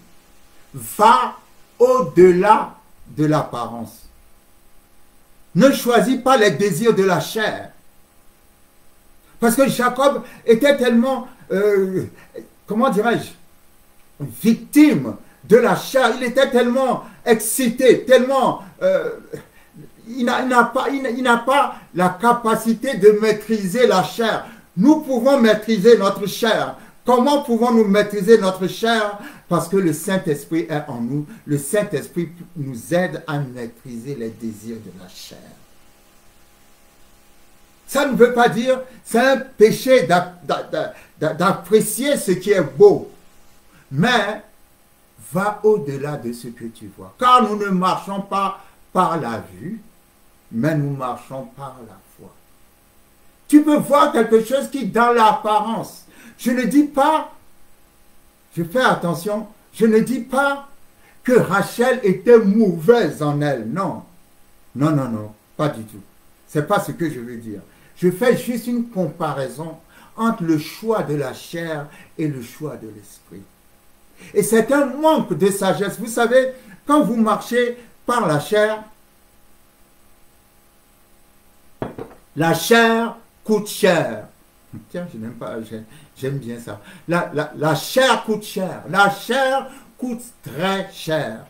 va au-delà de l'apparence. Ne choisis pas les désirs de la chair. Parce que Jacob était tellement, comment dirais-je, victime de la chair. Il était tellement excité, tellement... il n'a pas la capacité de maîtriser la chair. Nous pouvons maîtriser notre chair. Comment pouvons-nous maîtriser notre chair? Parce que le Saint-Esprit est en nous. Le Saint-Esprit nous aide à maîtriser les désirs de la chair. Ça ne veut pas dire, c'est un péché d'apprécier ce qui est beau. Mais va au-delà de ce que tu vois. Car nous ne marchons pas par la vue, mais nous marchons par la foi. Tu peux voir quelque chose qui, dans l'apparence, je ne dis pas, je fais attention, je ne dis pas que Rachel était mauvaise en elle. Non, non, non, non, pas du tout. Ce n'est pas ce que je veux dire. Je fais juste une comparaison entre le choix de la chair et le choix de l'esprit. Et c'est un manque de sagesse. Vous savez, quand vous marchez par la chair coûte cher. Tiens, je n'aime pas, j'aime bien ça. La chair coûte cher. La chair coûte très cher.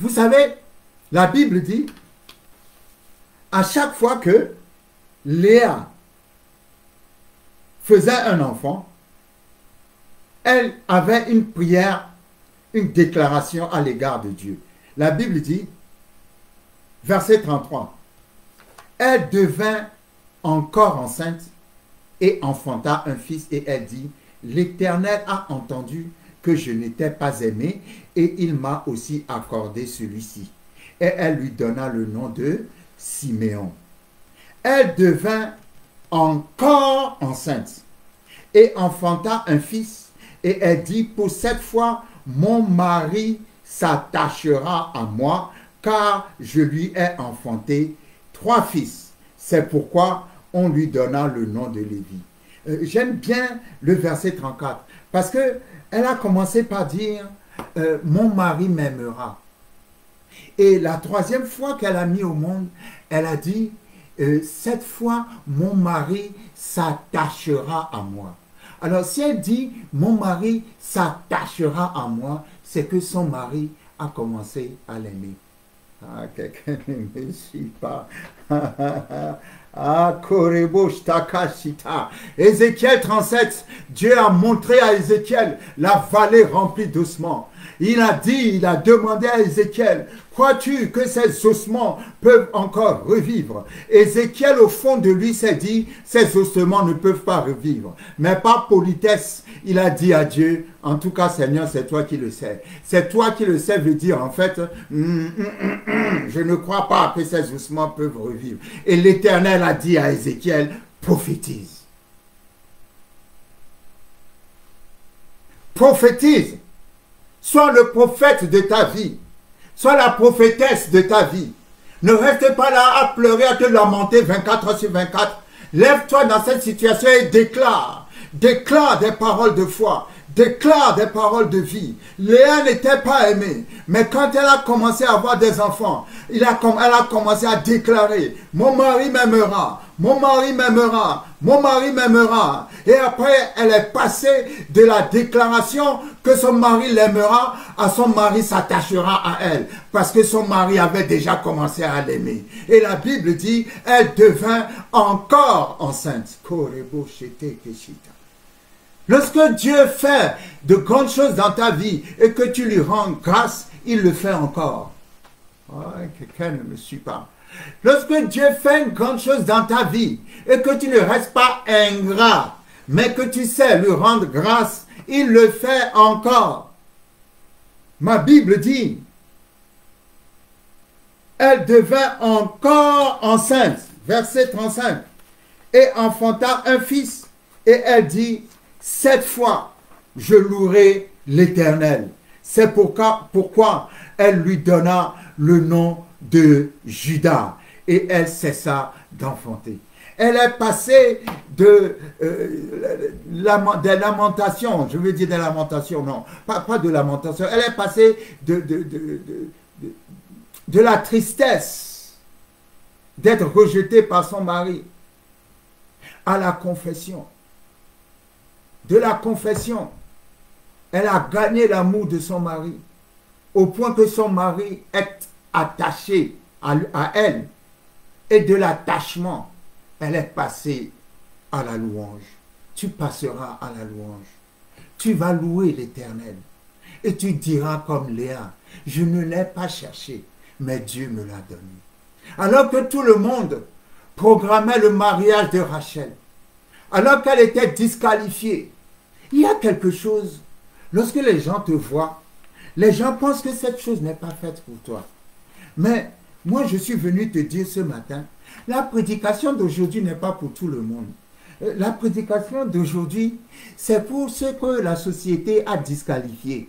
Vous savez, la Bible dit, à chaque fois que Léa faisait un enfant, elle avait une prière, une déclaration à l'égard de Dieu. La Bible dit, verset 33, elle devint encore enceinte et enfanta un fils et elle dit, l'Éternel a entendu que je n'étais pas aimée et il m'a aussi accordé celui-ci. Et elle lui donna le nom de Siméon. Elle devint encore enceinte et enfanta un fils et elle dit, pour cette fois, mon mari s'attachera à moi car je lui ai enfanté 3 fils. C'est pourquoi on lui donna le nom de Lévi. J'aime bien le verset 34 parce que elle a commencé par dire mon mari m'aimera. Et la 3e fois qu'elle a mis au monde, elle a dit cette fois mon mari s'attachera à moi. Alors si elle dit mon mari s'attachera à moi, c'est que son mari a commencé à l'aimer. Ah, quelqu'un ne me suit pas. Ah, Korebosh Takashita. Ézéchiel 37, Dieu a montré à Ézéchiel la vallée remplie d'ossements. Il a dit, il a demandé à Ézéchiel, crois-tu que ces ossements peuvent encore revivre? Ézéchiel, au fond de lui, s'est dit, ces ossements ne peuvent pas revivre. Mais par politesse, il a dit à Dieu, en tout cas, Seigneur, c'est toi qui le sais. C'est toi qui le sais, veut dire, en fait, je ne crois pas que ces ossements peuvent revivre. Et l'Éternel a dit à Ézéchiel, prophétise. Prophétise. Sois le prophète de ta vie. Sois la prophétesse de ta vie. Ne reste pas là à pleurer, à te lamenter 24 heures sur 24. Lève-toi dans cette situation et déclare. Déclare des paroles de foi. Déclare des paroles de vie. Léa n'était pas aimée. Mais quand elle a commencé à avoir des enfants, elle a commencé à déclarer, mon mari m'aimera. Mon mari m'aimera. Mon mari m'aimera. Et après, elle est passée de la déclaration que son mari l'aimera à son mari s'attachera à elle. Parce que son mari avait déjà commencé à l'aimer. Et la Bible dit, elle devint encore enceinte. Lorsque Dieu fait de grandes choses dans ta vie et que tu lui rends grâce, il le fait encore. Oh, quelqu'un ne me suit pas. Lorsque Dieu fait une grande chose dans ta vie et que tu ne restes pas ingrat, mais que tu sais lui rendre grâce, il le fait encore. Ma Bible dit, elle devint encore enceinte, verset 35, et enfanta un fils. Et elle dit, cette fois, je louerai l'Éternel. C'est pourquoi elle lui donna le nom de Judas. Et elle cessa d'enfanter. Elle est passée des lamentations, je veux dire des lamentations, non, pas de lamentations, elle est passée de la tristesse d'être rejetée par son mari à la confession. De la confession, elle a gagné l'amour de son mari, au point que son mari est attaché à elle. Et de l'attachement, elle est passée à la louange. Tu passeras à la louange. Tu vas louer l'Éternel. Et tu diras comme Léa, je ne l'ai pas cherché, mais Dieu me l'a donné. Alors que tout le monde programmait le mariage de Rachel, alors qu'elle était disqualifiée, il y a quelque chose, lorsque les gens te voient, les gens pensent que cette chose n'est pas faite pour toi. Mais moi, je suis venu te dire ce matin, la prédication d'aujourd'hui n'est pas pour tout le monde. La prédication d'aujourd'hui, c'est pour ceux que la société a disqualifiés.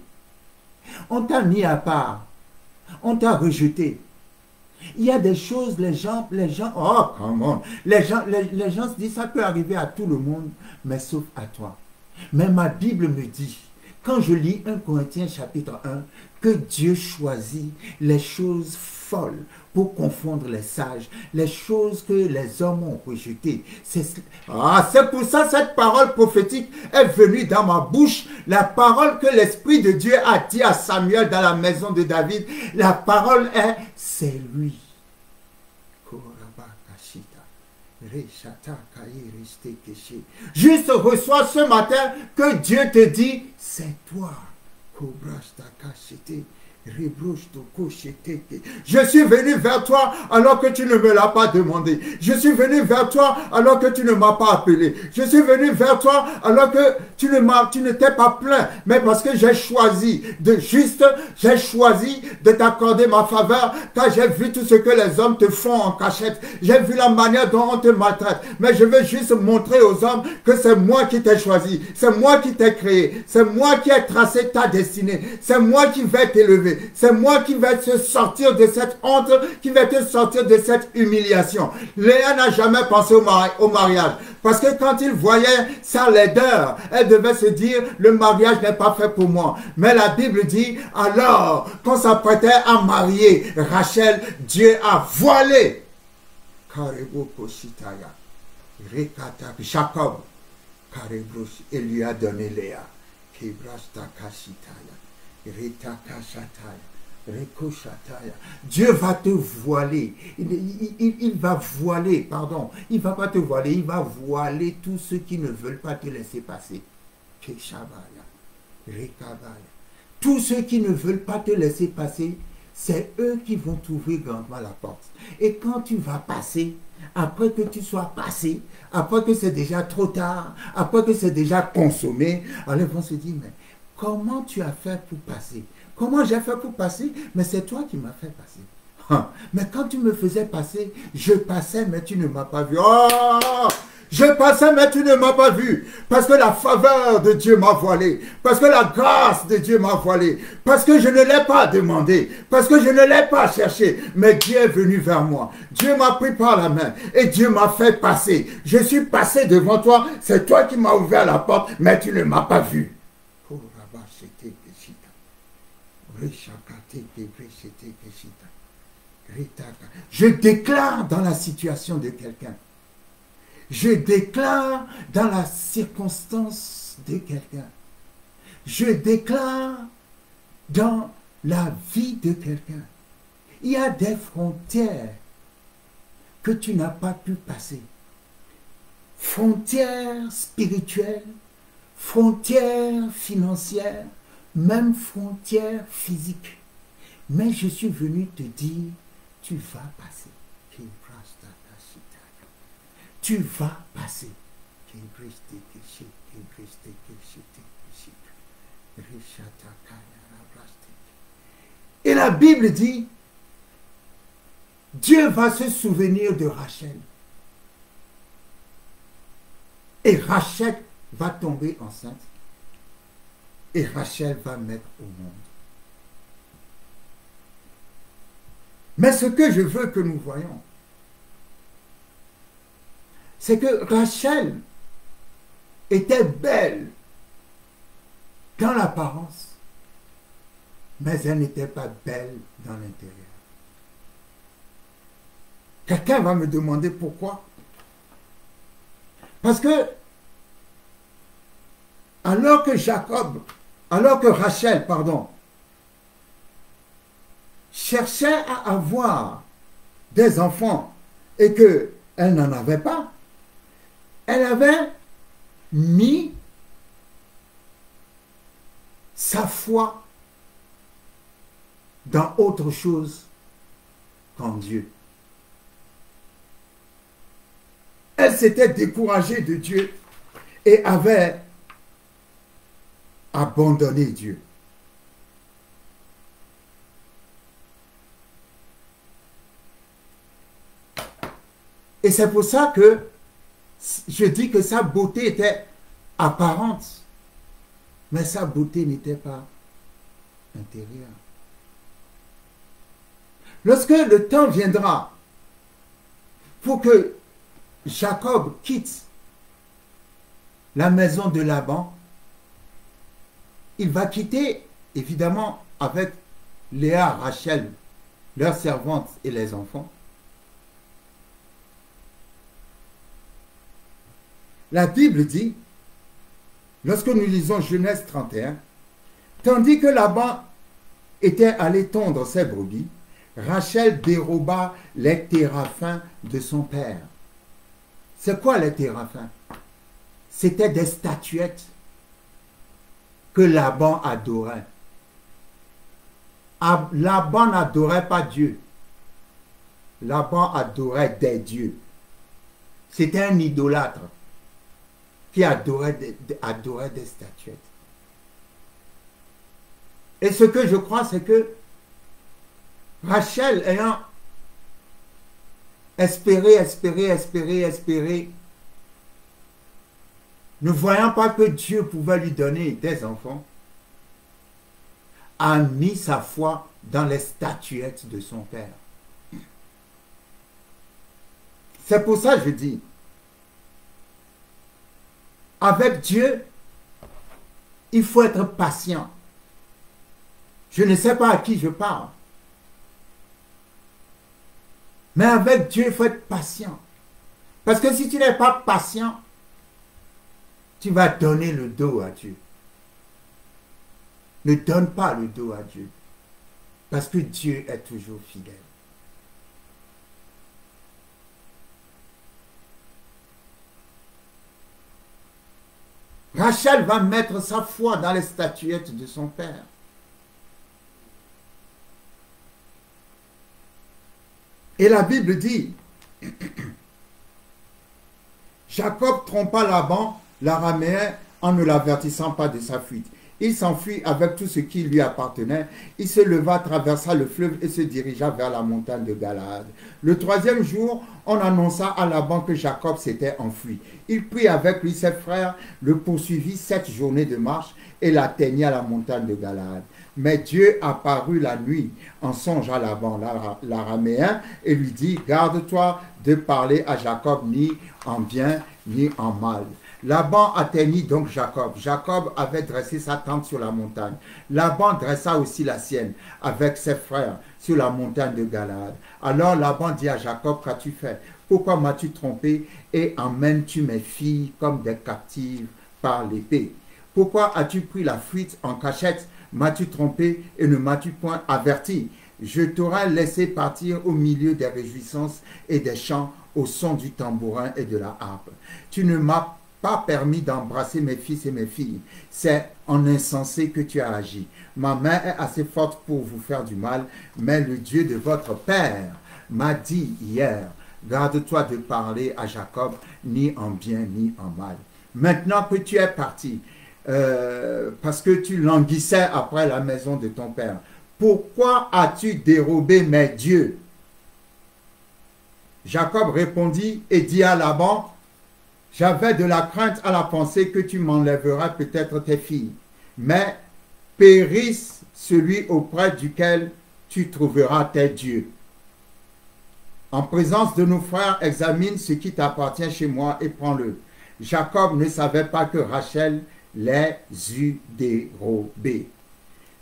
On t'a mis à part, on t'a rejeté. Il y a des choses, les gens, oh, come on, les gens se disent, ça peut arriver à tout le monde, mais sauf à toi. Mais ma Bible me dit, quand je lis 1 Corinthiens chapitre 1, que Dieu choisit les choses folles pour confondre les sages, les choses que les hommes ont rejetées. C'est pour ça que cette parole prophétique est venue dans ma bouche, la parole que l'Esprit de Dieu a dit à Samuel dans la maison de David. La parole est, c'est lui. Juste reçois ce matin que Dieu te dit, c'est toi. Je suis venu vers toi alors que tu ne me l'as pas demandé. Je suis venu vers toi alors que tu ne m'as pas appelé. Je suis venu vers toi alors que tu ne t'es pas plaint, mais parce que j'ai choisi j'ai choisi de t'accorder ma faveur, car j'ai vu tout ce que les hommes te font en cachette. J'ai vu la manière dont on te maltraite. Mais je veux juste montrer aux hommes que c'est moi qui t'ai choisi. C'est moi qui t'ai créé. C'est moi qui ai tracé ta destinée. C'est moi qui vais t'élever. C'est moi qui vais te sortir de cette honte, qui vais te sortir de cette humiliation. Léa n'a jamais pensé au mariage. Parce que quand il voyait sa laideur, elle devait se dire, le mariage n'est pas fait pour moi. Mais la Bible dit, alors, quand s'apprêtait à marier Rachel, Dieu a voilé Jacob et lui a donné Léa. Dieu va te voiler. Il va voiler, pardon. Il ne va pas te voiler, il va voiler tous ceux qui ne veulent pas te laisser passer. Tous ceux qui ne veulent pas te laisser passer, c'est eux qui vont t'ouvrir grandement la porte. Et quand tu vas passer, après que tu sois passé, après que c'est déjà trop tard, après que c'est déjà consommé, alors ils vont se dire, mais comment tu as fait pour passer? Comment j'ai fait pour passer? Mais c'est toi qui m'as fait passer. Mais quand tu me faisais passer, je passais, mais tu ne m'as pas vu. Oh! Je passais, mais tu ne m'as pas vu. Parce que la faveur de Dieu m'a voilé. Parce que la grâce de Dieu m'a voilé. Parce que je ne l'ai pas demandé. Parce que je ne l'ai pas cherché. Mais Dieu est venu vers moi. Dieu m'a pris par la main. Et Dieu m'a fait passer. Je suis passé devant toi. C'est toi qui m'as ouvert la porte, mais tu ne m'as pas vu. Je déclare dans la situation de quelqu'un. Je déclare dans la circonstance de quelqu'un. Je déclare dans la vie de quelqu'un. Il y a des frontières que tu n'as pas pu passer. Frontières spirituelles, frontières financières, même frontières physiques. Mais je suis venu te dire, tu vas passer. Tu vas passer. Et la Bible dit, Dieu va se souvenir de Rachel. Et Rachel va tomber enceinte. Et Rachel va mettre au monde. Mais ce que je veux que nous voyons, c'est que Rachel était belle dans l'apparence, mais elle n'était pas belle dans l'intérieur. Quelqu'un va me demander pourquoi. Parce que alors que Rachel, cherchait à avoir des enfants et qu'elle n'en avait pas, elle avait mis sa foi dans autre chose qu'en Dieu. Elle s'était découragée de Dieu et avait abandonné Dieu. Et c'est pour ça que je dis que sa beauté était apparente, mais sa beauté n'était pas intérieure. Lorsque le temps viendra pour que Jacob quitte la maison de Laban, il va quitter, évidemment, avec Léa, Rachel, leurs servantes et les enfants. La Bible dit, lorsque nous lisons Genèse 31, tandis que Laban était allé tondre ses brebis, Rachel déroba les téraphins de son père. C'est quoi les téraphins? C'était des statuettes que Laban adorait. Laban n'adorait pas Dieu. Laban adorait des dieux. C'était un idolâtre qui adorait des statuettes. Et ce que je crois, c'est que Rachel, ayant espéré, ne voyant pas que Dieu pouvait lui donner des enfants, a mis sa foi dans les statuettes de son père. C'est pour ça que je dis, avec Dieu, il faut être patient. Je ne sais pas à qui je parle. Mais avec Dieu, il faut être patient. Parce que si tu n'es pas patient, tu vas donner le dos à Dieu. Ne donne pas le dos à Dieu. Parce que Dieu est toujours fidèle. Rachel va mettre sa foi dans les statuettes de son père. Et la Bible dit, Jacob trompa Laban, l'araméen, en ne l'avertissant pas de sa fuite. Il s'enfuit avec tout ce qui lui appartenait. Il se leva, traversa le fleuve et se dirigea vers la montagne de Galaad. Le troisième jour, on annonça à Laban que Jacob s'était enfui. Il prit avec lui ses frères, le poursuivit 7 journées de marche et l'atteignit à la montagne de Galaad. Mais Dieu apparut la nuit en songe à Laban, l'araméen, et lui dit, garde-toi de parler à Jacob ni en bien ni en mal. Laban atteignit donc Jacob. Jacob avait dressé sa tente sur la montagne. Laban dressa aussi la sienne avec ses frères sur la montagne de Galaad. Alors Laban dit à Jacob, qu'as-tu fait? Pourquoi m'as-tu trompé et emmènes-tu mes filles comme des captives par l'épée? Pourquoi as-tu pris la fuite en cachette? M'as-tu trompé et ne m'as-tu point averti? Je t'aurais laissé partir au milieu des réjouissances et des chants au son du tambourin et de la harpe. Tu ne m'as pas permis d'embrasser mes fils et mes filles. C'est en insensé que tu as agi. Ma main est assez forte pour vous faire du mal, mais le Dieu de votre père m'a dit hier, garde-toi de parler à Jacob ni en bien ni en mal. Maintenant que tu es parti, parce que tu languissais après la maison de ton père, pourquoi as-tu dérobé mes dieux? Jacob répondit et dit à Laban, j'avais de la crainte à la pensée que tu m'enlèveras peut-être tes filles, mais périsse celui auprès duquel tu trouveras tes dieux. En présence de nos frères, examine ce qui t'appartient chez moi et prends-le. Jacob ne savait pas que Rachel les eût dérobés.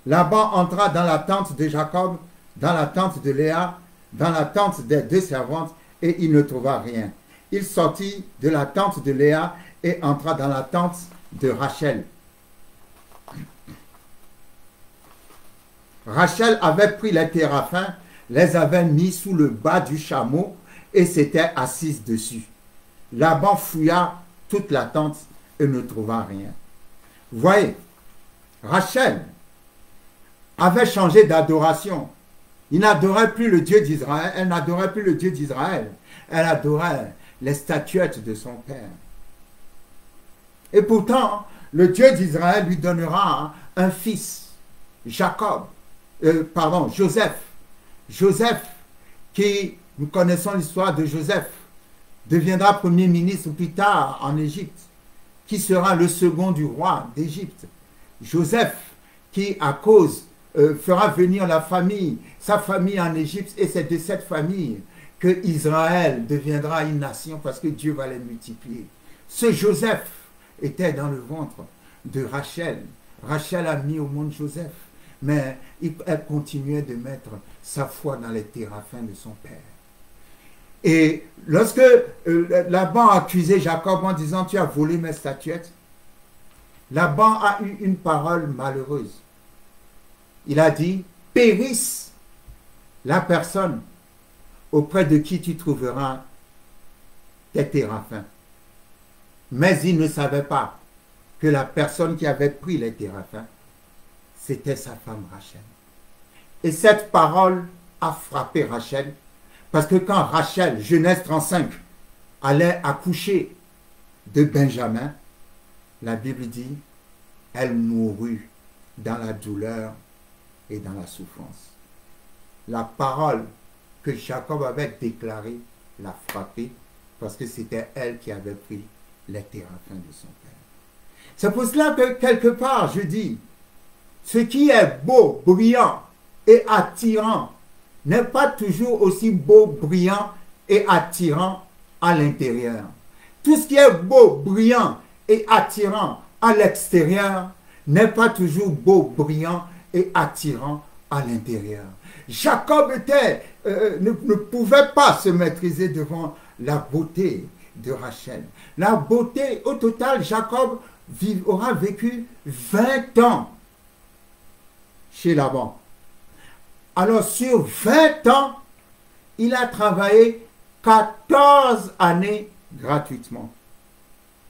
Laban entra dans la tente de Jacob, dans la tente de Léa, dans la tente des deux servantes, et il ne trouva rien. Il sortit de la tente de Léa et entra dans la tente de Rachel. Rachel avait pris les téraphins, les avait mis sous le bas du chameau et s'était assise dessus. Laban fouilla toute la tente et ne trouva rien. Voyez, Rachel avait changé d'adoration. Il n'adorait plus le Dieu d'Israël, elle n'adorait plus le Dieu d'Israël. Elle adorait les statuettes de son père. Et pourtant, le Dieu d'Israël lui donnera un fils, Joseph. Joseph, qui, nous connaissons l'histoire de Joseph, deviendra premier ministre plus tard en Égypte, qui sera le second du roi d'Égypte. Joseph, qui fera venir sa famille en Égypte, et c'est de cette famille que Israël deviendra une nation parce que Dieu va les multiplier. Ce Joseph était dans le ventre de Rachel. Rachel a mis au monde Joseph, mais elle continuait de mettre sa foi dans les téraphins de son père. Et lorsque Laban a accusé Jacob en disant « Tu as volé mes statuettes », Laban a eu une parole malheureuse. Il a dit « Périsse la personne auprès de qui tu trouveras tes téraphins. » Mais il ne savait pas que la personne qui avait pris les téraphins, c'était sa femme Rachel. Et cette parole a frappé Rachel, parce que quand Rachel, Genèse 35, allait accoucher de Benjamin, la Bible dit, elle mourut dans la douleur et dans la souffrance. La parole que Jacob avait déclarée l'a frappée, parce que c'était elle qui avait pris les téraphins de son père. C'est pour cela que quelque part, je dis, ce qui est beau, brillant et attirant n'est pas toujours aussi beau, brillant et attirant à l'intérieur. Tout ce qui est beau, brillant et attirant à l'extérieur n'est pas toujours beau, brillant et attirant à l'intérieur. Jacob ne pouvait pas se maîtriser devant la beauté de Rachel. La beauté, au total, Jacob aura vécu 20 ans chez Laban. Alors sur 20 ans, il a travaillé 14 années gratuitement,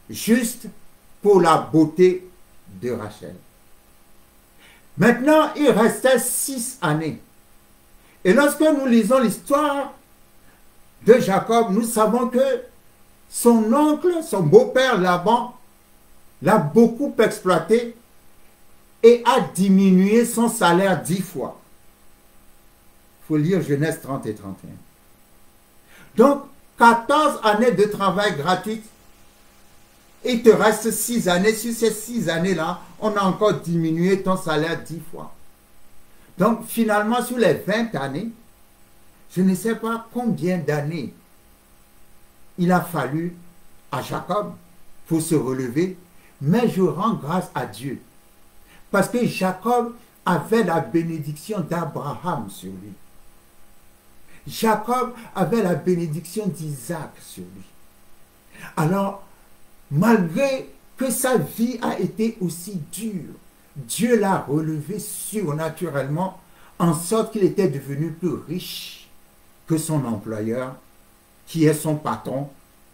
juste pour la beauté de Rachel. Maintenant, il restait 6 années. Et lorsque nous lisons l'histoire de Jacob, nous savons que son oncle, son beau-père Laban, l'a beaucoup exploité et a diminué son salaire 10 fois. Il faut lire Genèse 30 et 31. Donc, 14 années de travail gratuit, il te reste 6 années. Sur ces 6 années-là, on a encore diminué ton salaire 10 fois. Donc, finalement, sur les 20 années, je ne sais pas combien d'années il a fallu à Jacob pour se relever, mais je rends grâce à Dieu. Parce que Jacob avait la bénédiction d'Abraham sur lui. Jacob avait la bénédiction d'Isaac sur lui. Alors, malgré que sa vie a été aussi dure, Dieu l'a relevé surnaturellement, en sorte qu'il était devenu plus riche que son employeur, qui est son patron,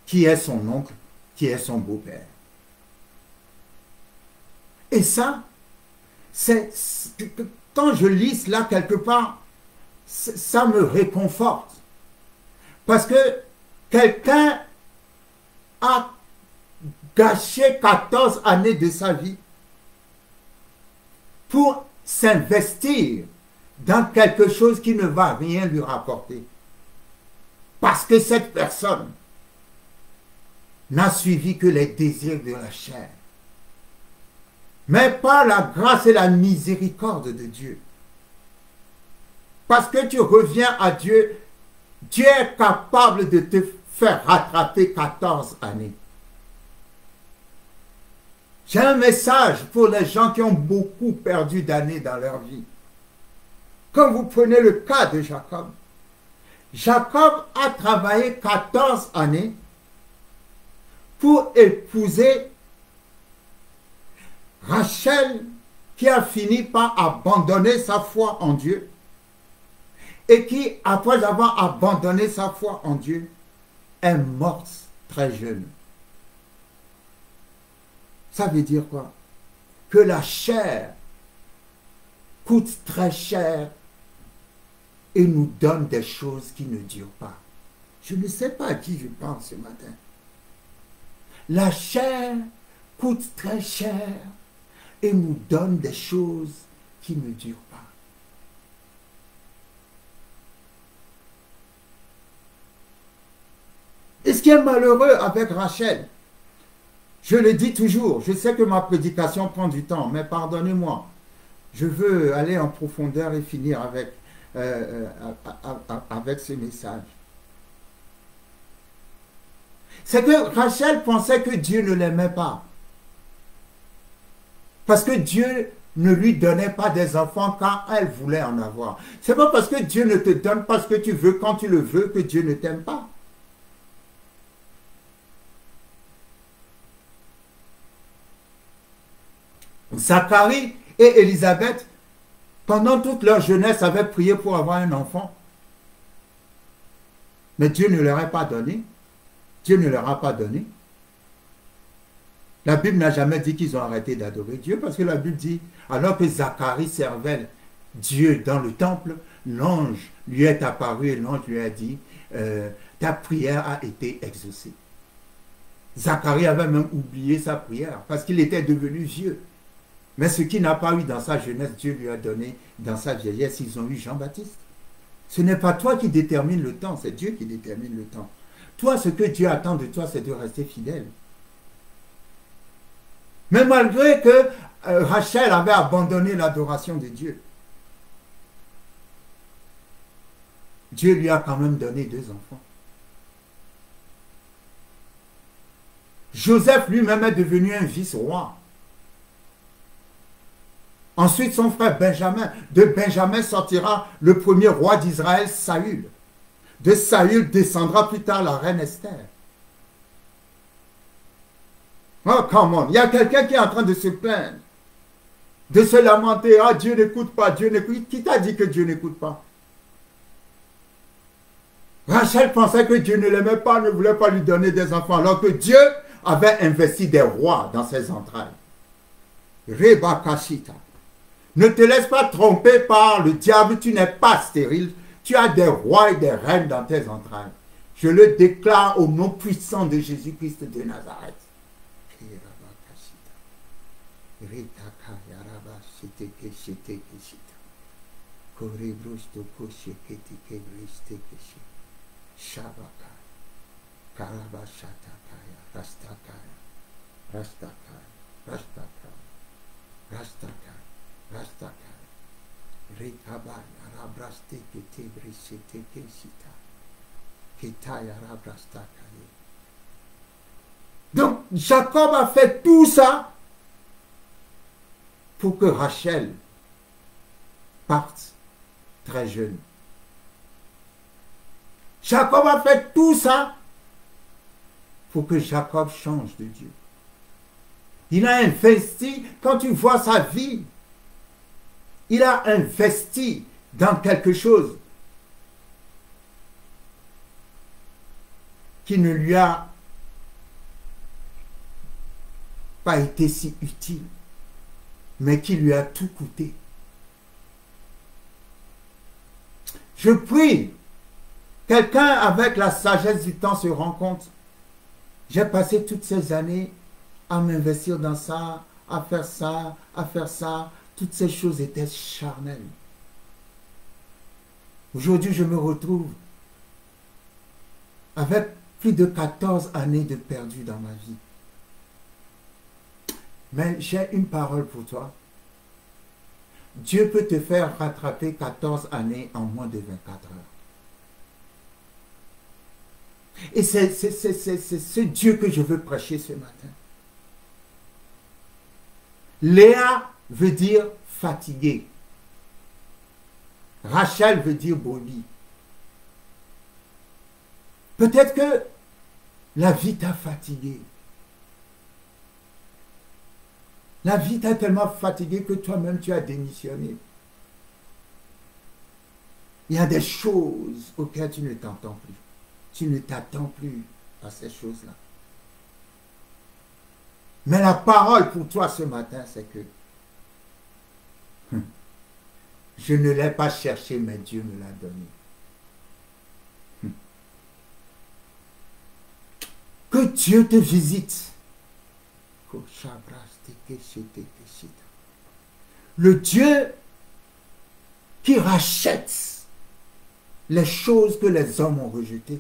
qui est son oncle, qui est son beau-père. Et ça, quand je lis cela quelque part, ça me réconforte. Parce que Quelqu'un a gâché 14 années de sa vie pour s'investir dans quelque chose qui ne va rien lui rapporter. Parce que cette personne n'a suivi que les désirs de la chair. Mais par la grâce et la miséricorde de Dieu. Parce que tu reviens à Dieu, Dieu est capable de te faire rattraper 14 années. J'ai un message pour les gens qui ont beaucoup perdu d'années dans leur vie. Quand vous prenez le cas de Jacob, Jacob a travaillé 14 années pour épouser Rachel, qui a fini par abandonner sa foi en Dieu et qui, après avoir abandonné sa foi en Dieu, est morte très jeune. Ça veut dire quoi? Que la chair coûte très cher et nous donne des choses qui ne durent pas. Je ne sais pas à qui je parle ce matin. La chair coûte très cher et nous donne des choses qui ne durent pas. Et ce qui est malheureux avec Rachel, je le dis toujours, je sais que ma prédication prend du temps, mais pardonnez-moi, je veux aller en profondeur et finir avec ce message. C'est que Rachel pensait que Dieu ne l'aimait pas. Parce que Dieu ne lui donnait pas des enfants quand elle voulait en avoir. C'est pas parce que Dieu ne te donne pas ce que tu veux quand tu le veux que Dieu ne t'aime pas. Zacharie et Élisabeth, pendant toute leur jeunesse, avaient prié pour avoir un enfant. Mais Dieu ne leur a pas donné. Dieu ne leur a pas donné. La Bible n'a jamais dit qu'ils ont arrêté d'adorer Dieu, parce que la Bible dit, alors que Zacharie servait Dieu dans le temple, l'ange lui est apparu et l'ange lui a dit, ta prière a été exaucée. Zacharie avait même oublié sa prière, parce qu'il était devenu vieux. Mais ce qu'il n'a pas eu dans sa jeunesse, Dieu lui a donné dans sa vieillesse. Ils ont eu Jean-Baptiste. Ce n'est pas toi qui détermine le temps, c'est Dieu qui détermine le temps. Toi, ce que Dieu attend de toi, c'est de rester fidèle. Mais malgré que Rachel avait abandonné l'adoration de Dieu, Dieu lui a quand même donné 2 enfants. Joseph lui-même est devenu un vice-roi. Ensuite, son frère Benjamin. De Benjamin sortira le premier roi d'Israël, Saül. De Saül descendra plus tard la reine Esther. Oh, come on. Il y a quelqu'un qui est en train de se plaindre, de se lamenter. Ah, Dieu n'écoute pas, Dieu n'écoute. Qui t'a dit que Dieu n'écoute pas? Rachel pensait que Dieu ne l'aimait pas, ne voulait pas lui donner des enfants, alors que Dieu avait investi des rois dans ses entrailles. Reba Kashita. Ne te laisse pas tromper par le diable, tu n'es pas stérile. Tu as des rois et des reines dans tes entrailles. Je le déclare au nom puissant de Jésus-Christ de Nazareth. Donc Jacob a fait tout ça pour que Rachel parte très jeune. Jacob a fait tout ça pour que Jacob change de Dieu. Il a investi, quand tu vois sa vie, il a investi dans quelque chose qui ne lui a pas été si utile, mais qui lui a tout coûté. Je prie Quelqu'un avec la sagesse du temps se rend compte. J'ai passé toutes ces années à m'investir dans ça, à faire ça, à faire ça. Toutes ces choses étaient charnelles. Aujourd'hui, je me retrouve avec plus de 14 années de perdu dans ma vie. Mais j'ai une parole pour toi. Dieu peut te faire rattraper 14 années en moins de 24 heures. Et c'est ce Dieu que je veux prêcher ce matin. Léa veut dire fatigué. Rachel veut dire brebis. Peut-être que la vie t'a fatigué. La vie t'a tellement fatigué que toi-même tu as démissionné. Il y a des choses auxquelles tu ne t'entends plus. Tu ne t'attends plus à ces choses-là. Mais la parole pour toi ce matin, c'est que je ne l'ai pas cherché, mais Dieu me l'a donné. Que Dieu te visite. Le Dieu qui rachète les choses que les hommes ont rejetées.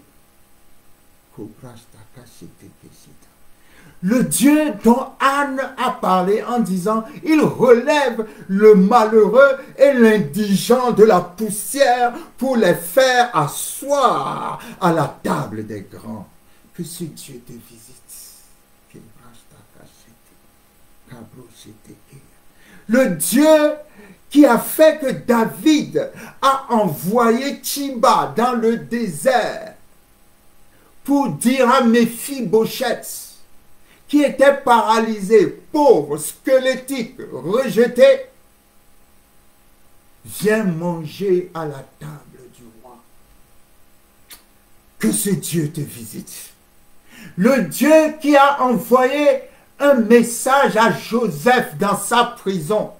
Le Dieu dont Anne a parlé en disant, il relève le malheureux et l'indigent de la poussière pour les faire asseoir à la table des grands. Que ce Dieu te visite. Le Dieu qui a fait que David a envoyé Chiba dans le désert pour dire à Méphibosheth, qui était paralysé, pauvre, squelettique, rejeté, viens manger à la table du roi. Que ce Dieu te visite. Le Dieu qui a envoyé un message à Joseph dans sa prison,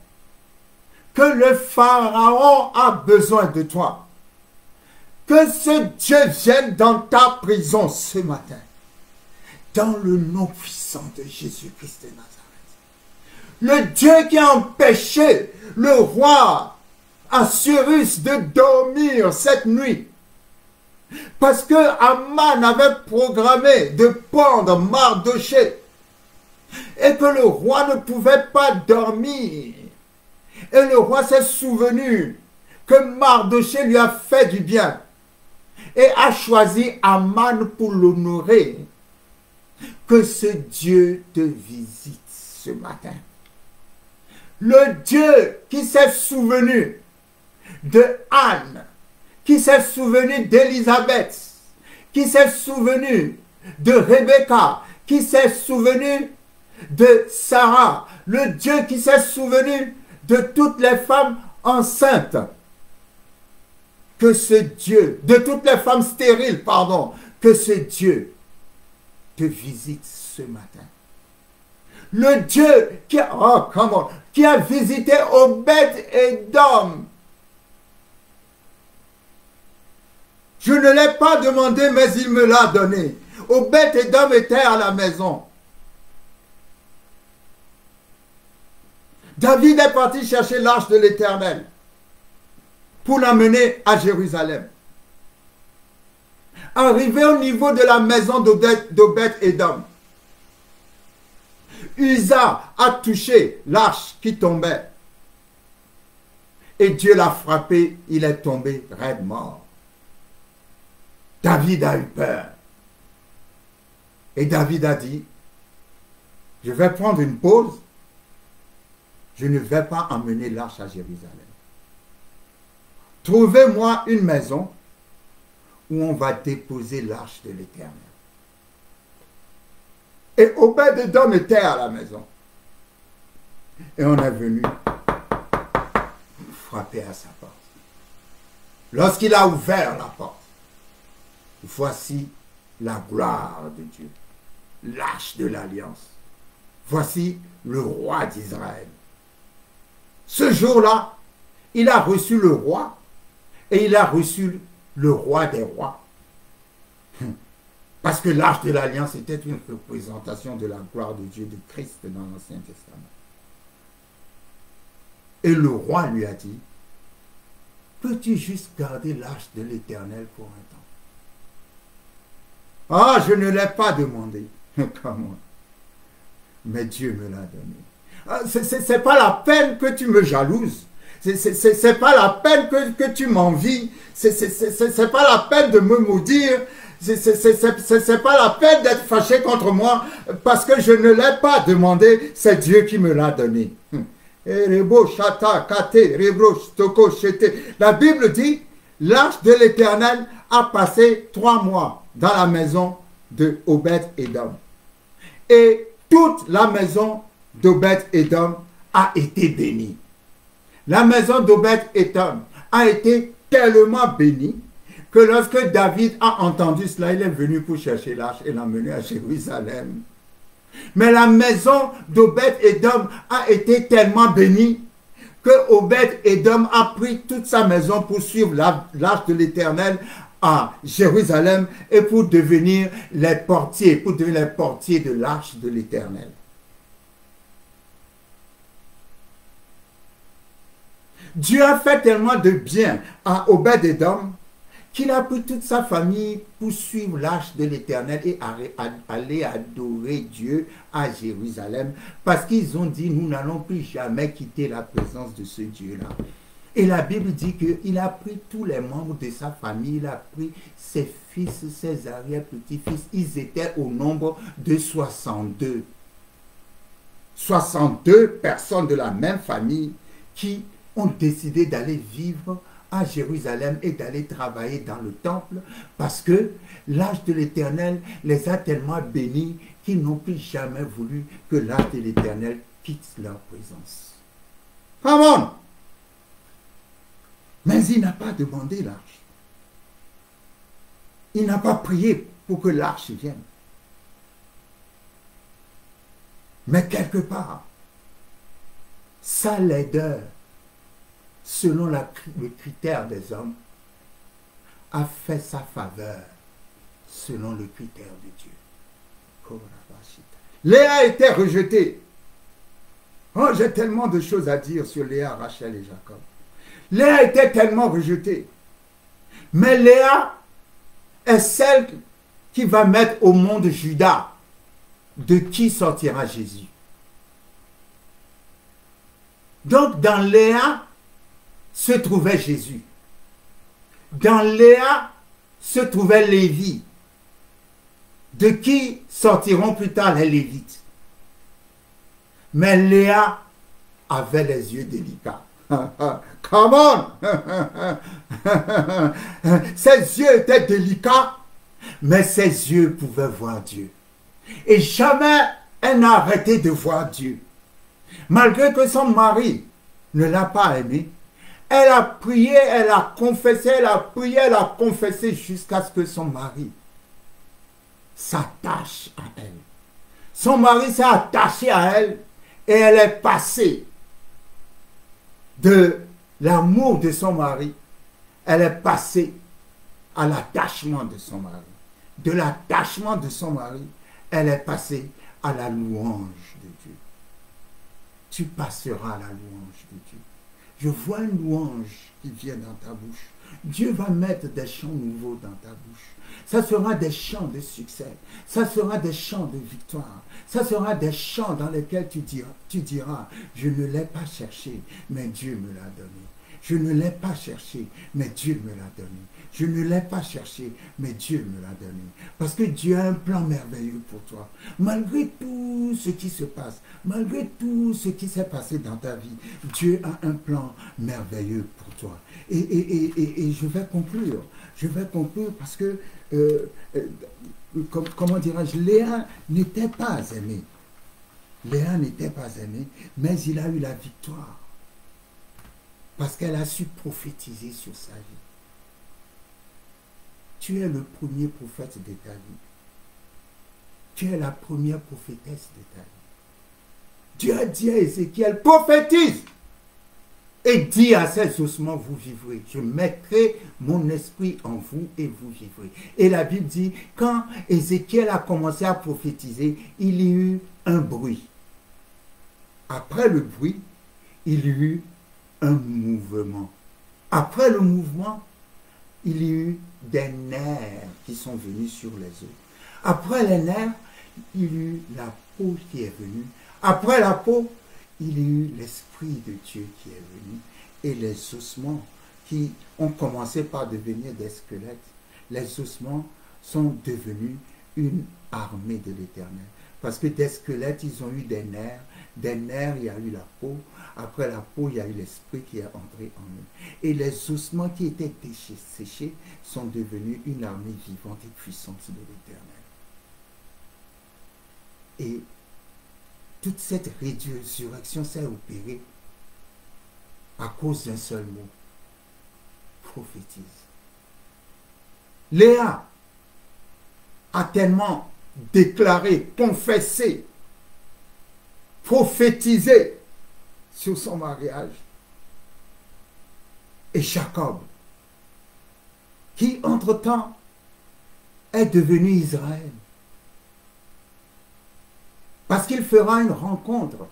que le Pharaon a besoin de toi. Que ce Dieu vienne dans ta prison ce matin. Dans le nom puissant de Jésus-Christ de Nazareth. Le Dieu qui a empêché le roi Assuérus de dormir cette nuit. Parce que Aman avait programmé de pendre Mardochée. Et que le roi ne pouvait pas dormir. Et le roi s'est souvenu que Mardochée lui a fait du bien. Et a choisi Aman pour l'honorer. Que ce Dieu te visite ce matin. Le Dieu qui s'est souvenu de Anne, qui s'est souvenu d'Élisabeth, qui s'est souvenu de Rebecca, qui s'est souvenu de Sarah, le Dieu qui s'est souvenu de toutes les femmes enceintes, que ce Dieu, de toutes les femmes stériles, pardon, que ce Dieu te visite ce matin. Le Dieu qui a, qui a visité Obed-Édom. Je ne l'ai pas demandé, mais il me l'a donné. Obed-Édom était à la maison. David est parti chercher l'arche de l'Éternel pour l'amener à Jérusalem. Arrivé au niveau de la maison d'Obed-Édom, Uza a touché l'arche qui tombait. Et Dieu l'a frappé, il est tombé raide mort. David a eu peur. Et David a dit, je vais prendre une pause. Je ne vais pas emmener l'arche à Jérusalem. Trouvez-moi une maison où on va déposer l'arche de l'Éternel. Et Obed-Édom était à la maison. Et on est venu frapper à sa porte. Lorsqu'il a ouvert la porte, voici la gloire de Dieu, l'arche de l'alliance. Voici le roi d'Israël. Ce jour-là, il a reçu le roi et il a reçu le roi des rois. Parce que l'arche de l'alliance était une représentation de la gloire de Dieu, de Christ dans l'Ancien Testament. Et le roi lui a dit, peux-tu juste garder l'arche de l'Éternel pour un temps? Ah, je ne l'ai pas demandé. Comment? Mais Dieu me l'a donné. Ce n'est pas la peine que tu me jalouses. C'est pas la peine que tu m'envies. C'est pas la peine de me maudire. C'est pas la peine d'être fâché contre moi parce que je ne l'ai pas demandé. C'est Dieu qui me l'a donné. La Bible dit, l'arche de l'Éternel a passé 3 mois dans la maison de Obed-Édom. Et toute la maison d'Obed-Édom a été bénie. La maison d'Obed-Édom a été tellement bénie que lorsque David a entendu cela, il est venu pour chercher l'arche et l'emmener à Jérusalem. Mais la maison d'Obed-Édom a été tellement bénie que Obed-Édom a pris toute sa maison pour suivre l'arche de l'Éternel à Jérusalem et pour devenir les portiers de l'arche de l'Éternel. Dieu a fait tellement de bien à Obed-Édom qu'il a pris toute sa famille pour suivre l'arche de l'Éternel et aller adorer Dieu à Jérusalem, parce qu'ils ont dit, nous n'allons plus jamais quitter la présence de ce Dieu-là. Et la Bible dit qu'il a pris tous les membres de sa famille, il a pris ses fils, ses arrière-petits-fils, ils étaient au nombre de 62. 62 personnes de la même famille qui ont décidé d'aller vivre à Jérusalem et d'aller travailler dans le temple parce que l'arche de l'Éternel les a tellement bénis qu'ils n'ont plus jamais voulu que l'arche de l'Éternel quitte leur présence. Come on! Mais il n'a pas demandé l'arche. Il n'a pas prié pour que l'arche vienne. Mais quelque part, sa laideur, selon le critère des hommes, a fait sa faveur selon le critère de Dieu. Léa était rejetée. Oh, j'ai tellement de choses à dire sur Léa, Rachel et Jacob. Léa était tellement rejetée. Mais Léa est celle qui va mettre au monde Judas de qui sortira Jésus. Donc dans Léa se trouvait Jésus. Dans Léa se trouvait Lévi, de qui sortiront plus tard les Lévites. Mais Léa avait les yeux délicats. Come on! Ses yeux étaient délicats, mais ses yeux pouvaient voir Dieu. Et jamais elle n'a arrêté de voir Dieu. Malgré que son mari ne l'a pas aimée, elle a prié, elle a confessé, elle a prié, elle a confessé jusqu'à ce que son mari s'attache à elle. Son mari s'est attaché à elle et elle est passée de l'amour de son mari, elle est passée à l'attachement de son mari. De l'attachement de son mari, elle est passée à la louange de Dieu. Tu passeras à la louange de Dieu. Je vois une louange qui vient dans ta bouche. Dieu va mettre des chants nouveaux dans ta bouche. Ça sera des chants de succès. Ça sera des chants de victoire. Ça sera des chants dans lesquels tu diras, je ne l'ai pas cherché, mais Dieu me l'a donné. Je ne l'ai pas cherché, mais Dieu me l'a donné. Je ne l'ai pas cherché, mais Dieu me l'a donné. Parce que Dieu a un plan merveilleux pour toi. Malgré tout ce qui se passe, malgré tout ce qui s'est passé dans ta vie, Dieu a un plan merveilleux pour toi. Et je vais conclure. Je vais conclure parce que, comment dirais-je, Léa n'était pas aimée. Léa n'était pas aimée, mais il a eu la victoire. Parce qu'elle a su prophétiser sur sa vie. Tu es le premier prophète de ta vie. Tu es la première prophétesse de ta vie. Dieu a dit à Ézéchiel, prophétise. et dit à ces ossements, vous vivrez. Je mettrai mon esprit en vous et vous vivrez. Et la Bible dit, quand Ézéchiel a commencé à prophétiser, il y eut un bruit. Après le bruit, il y eut un mouvement. Après le mouvement, il y eut des nerfs qui sont venus sur les os. Après les nerfs, il y eut la peau qui est venue. Après la peau, il y eut l'Esprit de Dieu qui est venu. Et les ossements qui ont commencé par devenir des squelettes, les ossements sont devenus une armée de l'Éternel. Parce que des squelettes, ils ont eu des nerfs, il y a eu la peau, après la peau, il y a eu l'esprit qui est entré en eux. Et les ossements qui étaient séchés sont devenus une armée vivante et puissante de l'Éternel. Et toute cette résurrection s'est opérée à cause d'un seul mot. Prophétise. Léa a tellement déclaré, confessé, prophétisé sur son mariage. Et Jacob, qui entre-temps est devenu Israël, parce qu'il fera une rencontre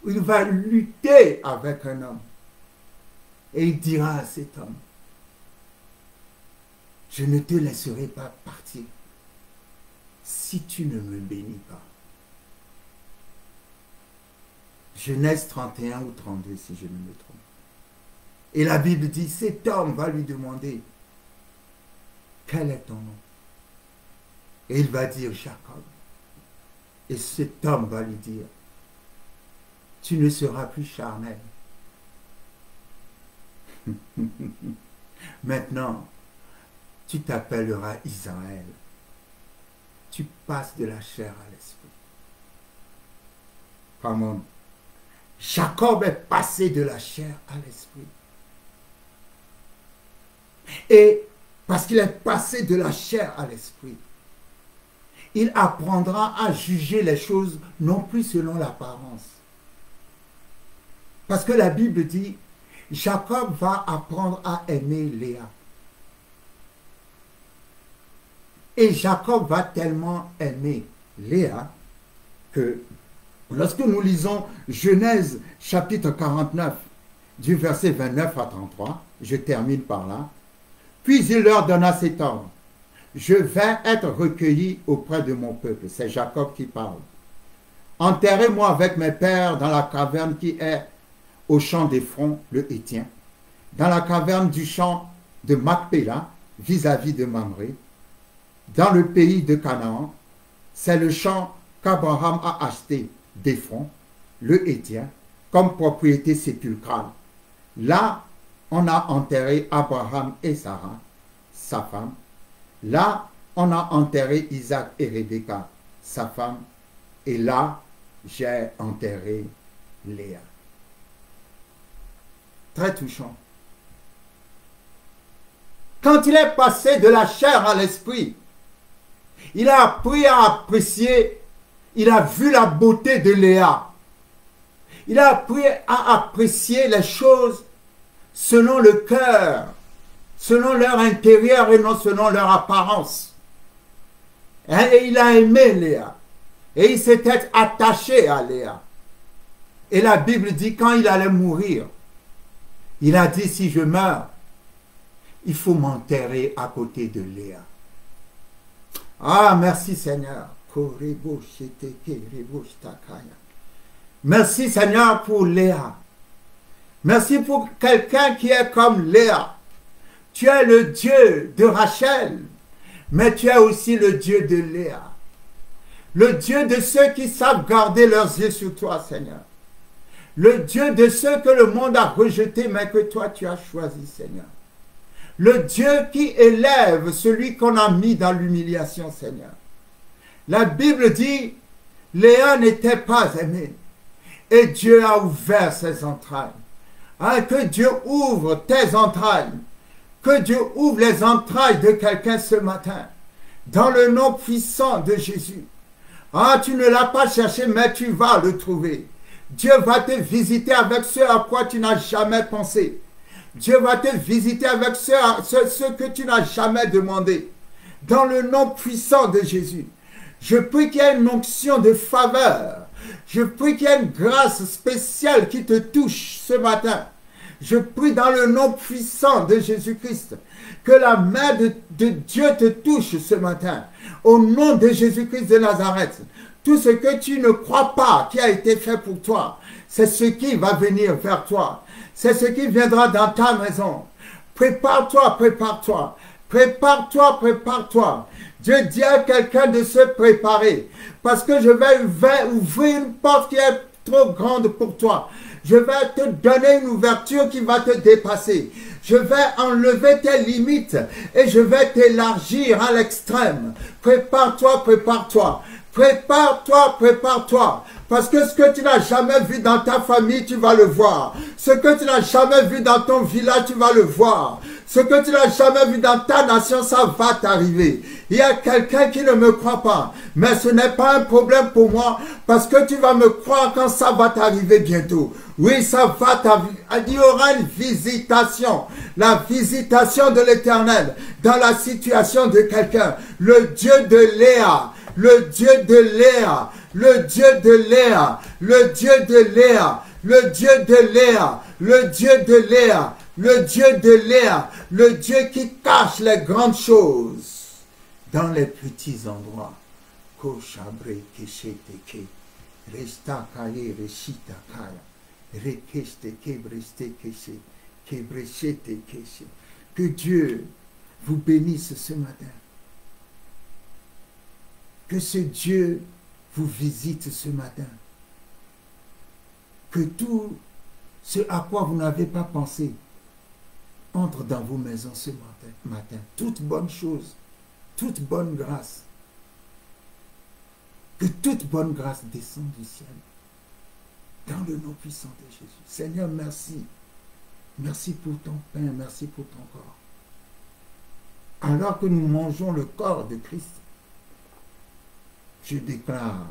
où il va lutter avec un homme. Et il dira à cet homme, je ne te laisserai pas partir si tu ne me bénis pas. Genèse 31 ou 32, si je ne me trompe. Et la Bible dit, cet homme va lui demander, quel est ton nom? Et il va dire Jacob. Et cet homme va lui dire, tu ne seras plus charnel. Maintenant, tu t'appelleras Israël. Tu passes de la chair à l'esprit. Come on. Jacob est passé de la chair à l'esprit. Et parce qu'il est passé de la chair à l'esprit, il apprendra à juger les choses non plus selon l'apparence. Parce que la Bible dit, Jacob va apprendre à aimer Léa. Et Jacob va tellement aimer Léa que lorsque nous lisons Genèse chapitre 49, du verset 29 à 33, je termine par là, puis il leur donna cet ordre. Je vais être recueilli auprès de mon peuple. C'est Jacob qui parle. Enterrez-moi avec mes pères dans la caverne qui est au champ d'Éphron, le Hétien, dans la caverne du champ de Macpéla, vis-à-vis de Mamré, dans le pays de Canaan. C'est le champ qu'Abraham a acheté d'Éphron, le Hétien, comme propriété sépulcrale. Là, on a enterré Abraham et Sarah, sa femme. Là, on a enterré Isaac et Rebecca, sa femme. Et là, j'ai enterré Léa. Très touchant. Quand il est passé de la chair à l'esprit, il a appris à apprécier, il a vu la beauté de Léa. Il a appris à apprécier les choses selon le cœur, selon leur intérieur et non selon leur apparence. Et il a aimé Léa. Et il s'était attaché à Léa. Et la Bible dit, quand il allait mourir, il a dit, si je meurs, il faut m'enterrer à côté de Léa. Ah, merci Seigneur. Merci Seigneur pour Léa. Merci pour quelqu'un qui est comme Léa. Tu es le Dieu de Rachel, mais tu es aussi le Dieu de Léa. Le Dieu de ceux qui savent garder leurs yeux sur toi, Seigneur. Le Dieu de ceux que le monde a rejetés, mais que toi tu as choisi, Seigneur. Le Dieu qui élève celui qu'on a mis dans l'humiliation, Seigneur. La Bible dit, Léa n'était pas aimée. Et Dieu a ouvert ses entrailles. Ah, que Dieu ouvre tes entrailles. Que Dieu ouvre les entrailles de quelqu'un ce matin. Dans le nom puissant de Jésus. Ah, tu ne l'as pas cherché, mais tu vas le trouver. Dieu va te visiter avec ce à quoi tu n'as jamais pensé. Dieu va te visiter avec ce que tu n'as jamais demandé. Dans le nom puissant de Jésus, je prie qu'il y ait une onction de faveur. Je prie qu'il y ait une grâce spéciale qui te touche ce matin. Je prie dans le nom puissant de Jésus-Christ que la main de Dieu te touche ce matin. Au nom de Jésus-Christ de Nazareth, tout ce que tu ne crois pas qui a été fait pour toi, c'est ce qui va venir vers toi. C'est ce qui viendra dans ta maison. Prépare-toi, prépare-toi. Prépare-toi, prépare-toi. Dieu dit à quelqu'un de se préparer. Parce que je vais ouvrir une porte qui est trop grande pour toi. Je vais te donner une ouverture qui va te dépasser. Je vais enlever tes limites et je vais t'élargir à l'extrême. Prépare-toi, prépare-toi. Prépare-toi, prépare-toi. Parce que ce que tu n'as jamais vu dans ta famille, tu vas le voir. Ce que tu n'as jamais vu dans ton village, tu vas le voir. Ce que tu n'as jamais vu dans ta nation, ça va t'arriver. Il y a quelqu'un qui ne me croit pas. Mais ce n'est pas un problème pour moi parce que tu vas me croire quand ça va t'arriver bientôt. Oui, ça va t'arriver. Il y aura une visitation. La visitation de l'Éternel dans la situation de quelqu'un. Le Dieu de Léa. Le Dieu de Léa. Le Dieu de Léa. Le Dieu de Léa. Le Dieu de Léa. Le Dieu de Léa. Le Dieu de Léa, le Dieu qui cache les grandes choses dans les petits endroits. Koshabre kesheteke, resta kaye reshita kaya, rekeste kebreste keshe, kebreshete keshe. Que Dieu vous bénisse ce matin. Que ce Dieu vous visite ce matin. Que tout ce à quoi vous n'avez pas pensé entre dans vos maisons ce matin. Toute bonne chose, toute bonne grâce. Que toute bonne grâce descende du ciel. Dans le nom puissant de Jésus. Seigneur, merci. Merci pour ton pain, merci pour ton corps. Alors que nous mangeons le corps de Christ, je déclare,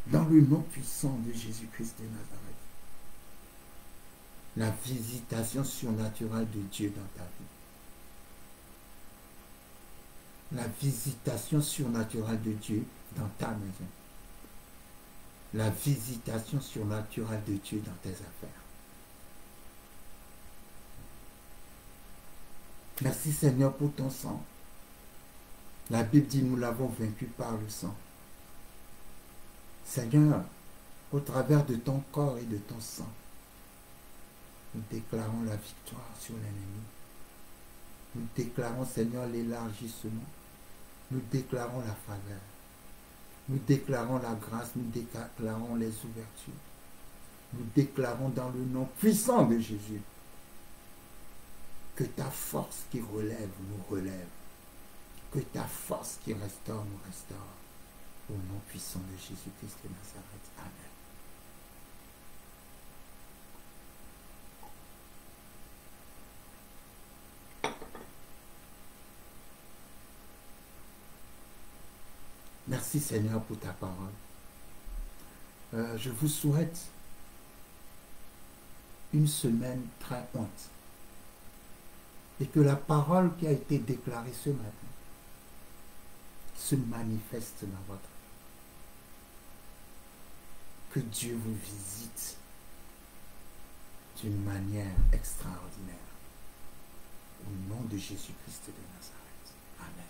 dans le nom puissant de Jésus-Christ de Nazareth, la visitation surnaturelle de Dieu dans ta vie. La visitation surnaturelle de Dieu dans ta maison. La visitation surnaturelle de Dieu dans tes affaires. Merci Seigneur pour ton sang. La Bible dit nous l'avons vaincu par le sang. Seigneur, au travers de ton corps et de ton sang, nous déclarons la victoire sur l'ennemi. Nous déclarons, Seigneur, l'élargissement. Nous déclarons la faveur. Nous déclarons la grâce. Nous déclarons les ouvertures. Nous déclarons dans le nom puissant de Jésus que ta force qui relève nous relève. Que ta force qui restaure nous restaure. Au nom puissant de Jésus-Christ de Nazareth. Amen. Merci Seigneur pour ta parole. Je vous souhaite une semaine très honte. Et que la parole qui a été déclarée ce matin se manifeste dans votre vie. Que Dieu vous visite d'une manière extraordinaire. Au nom de Jésus-Christ de Nazareth. Amen.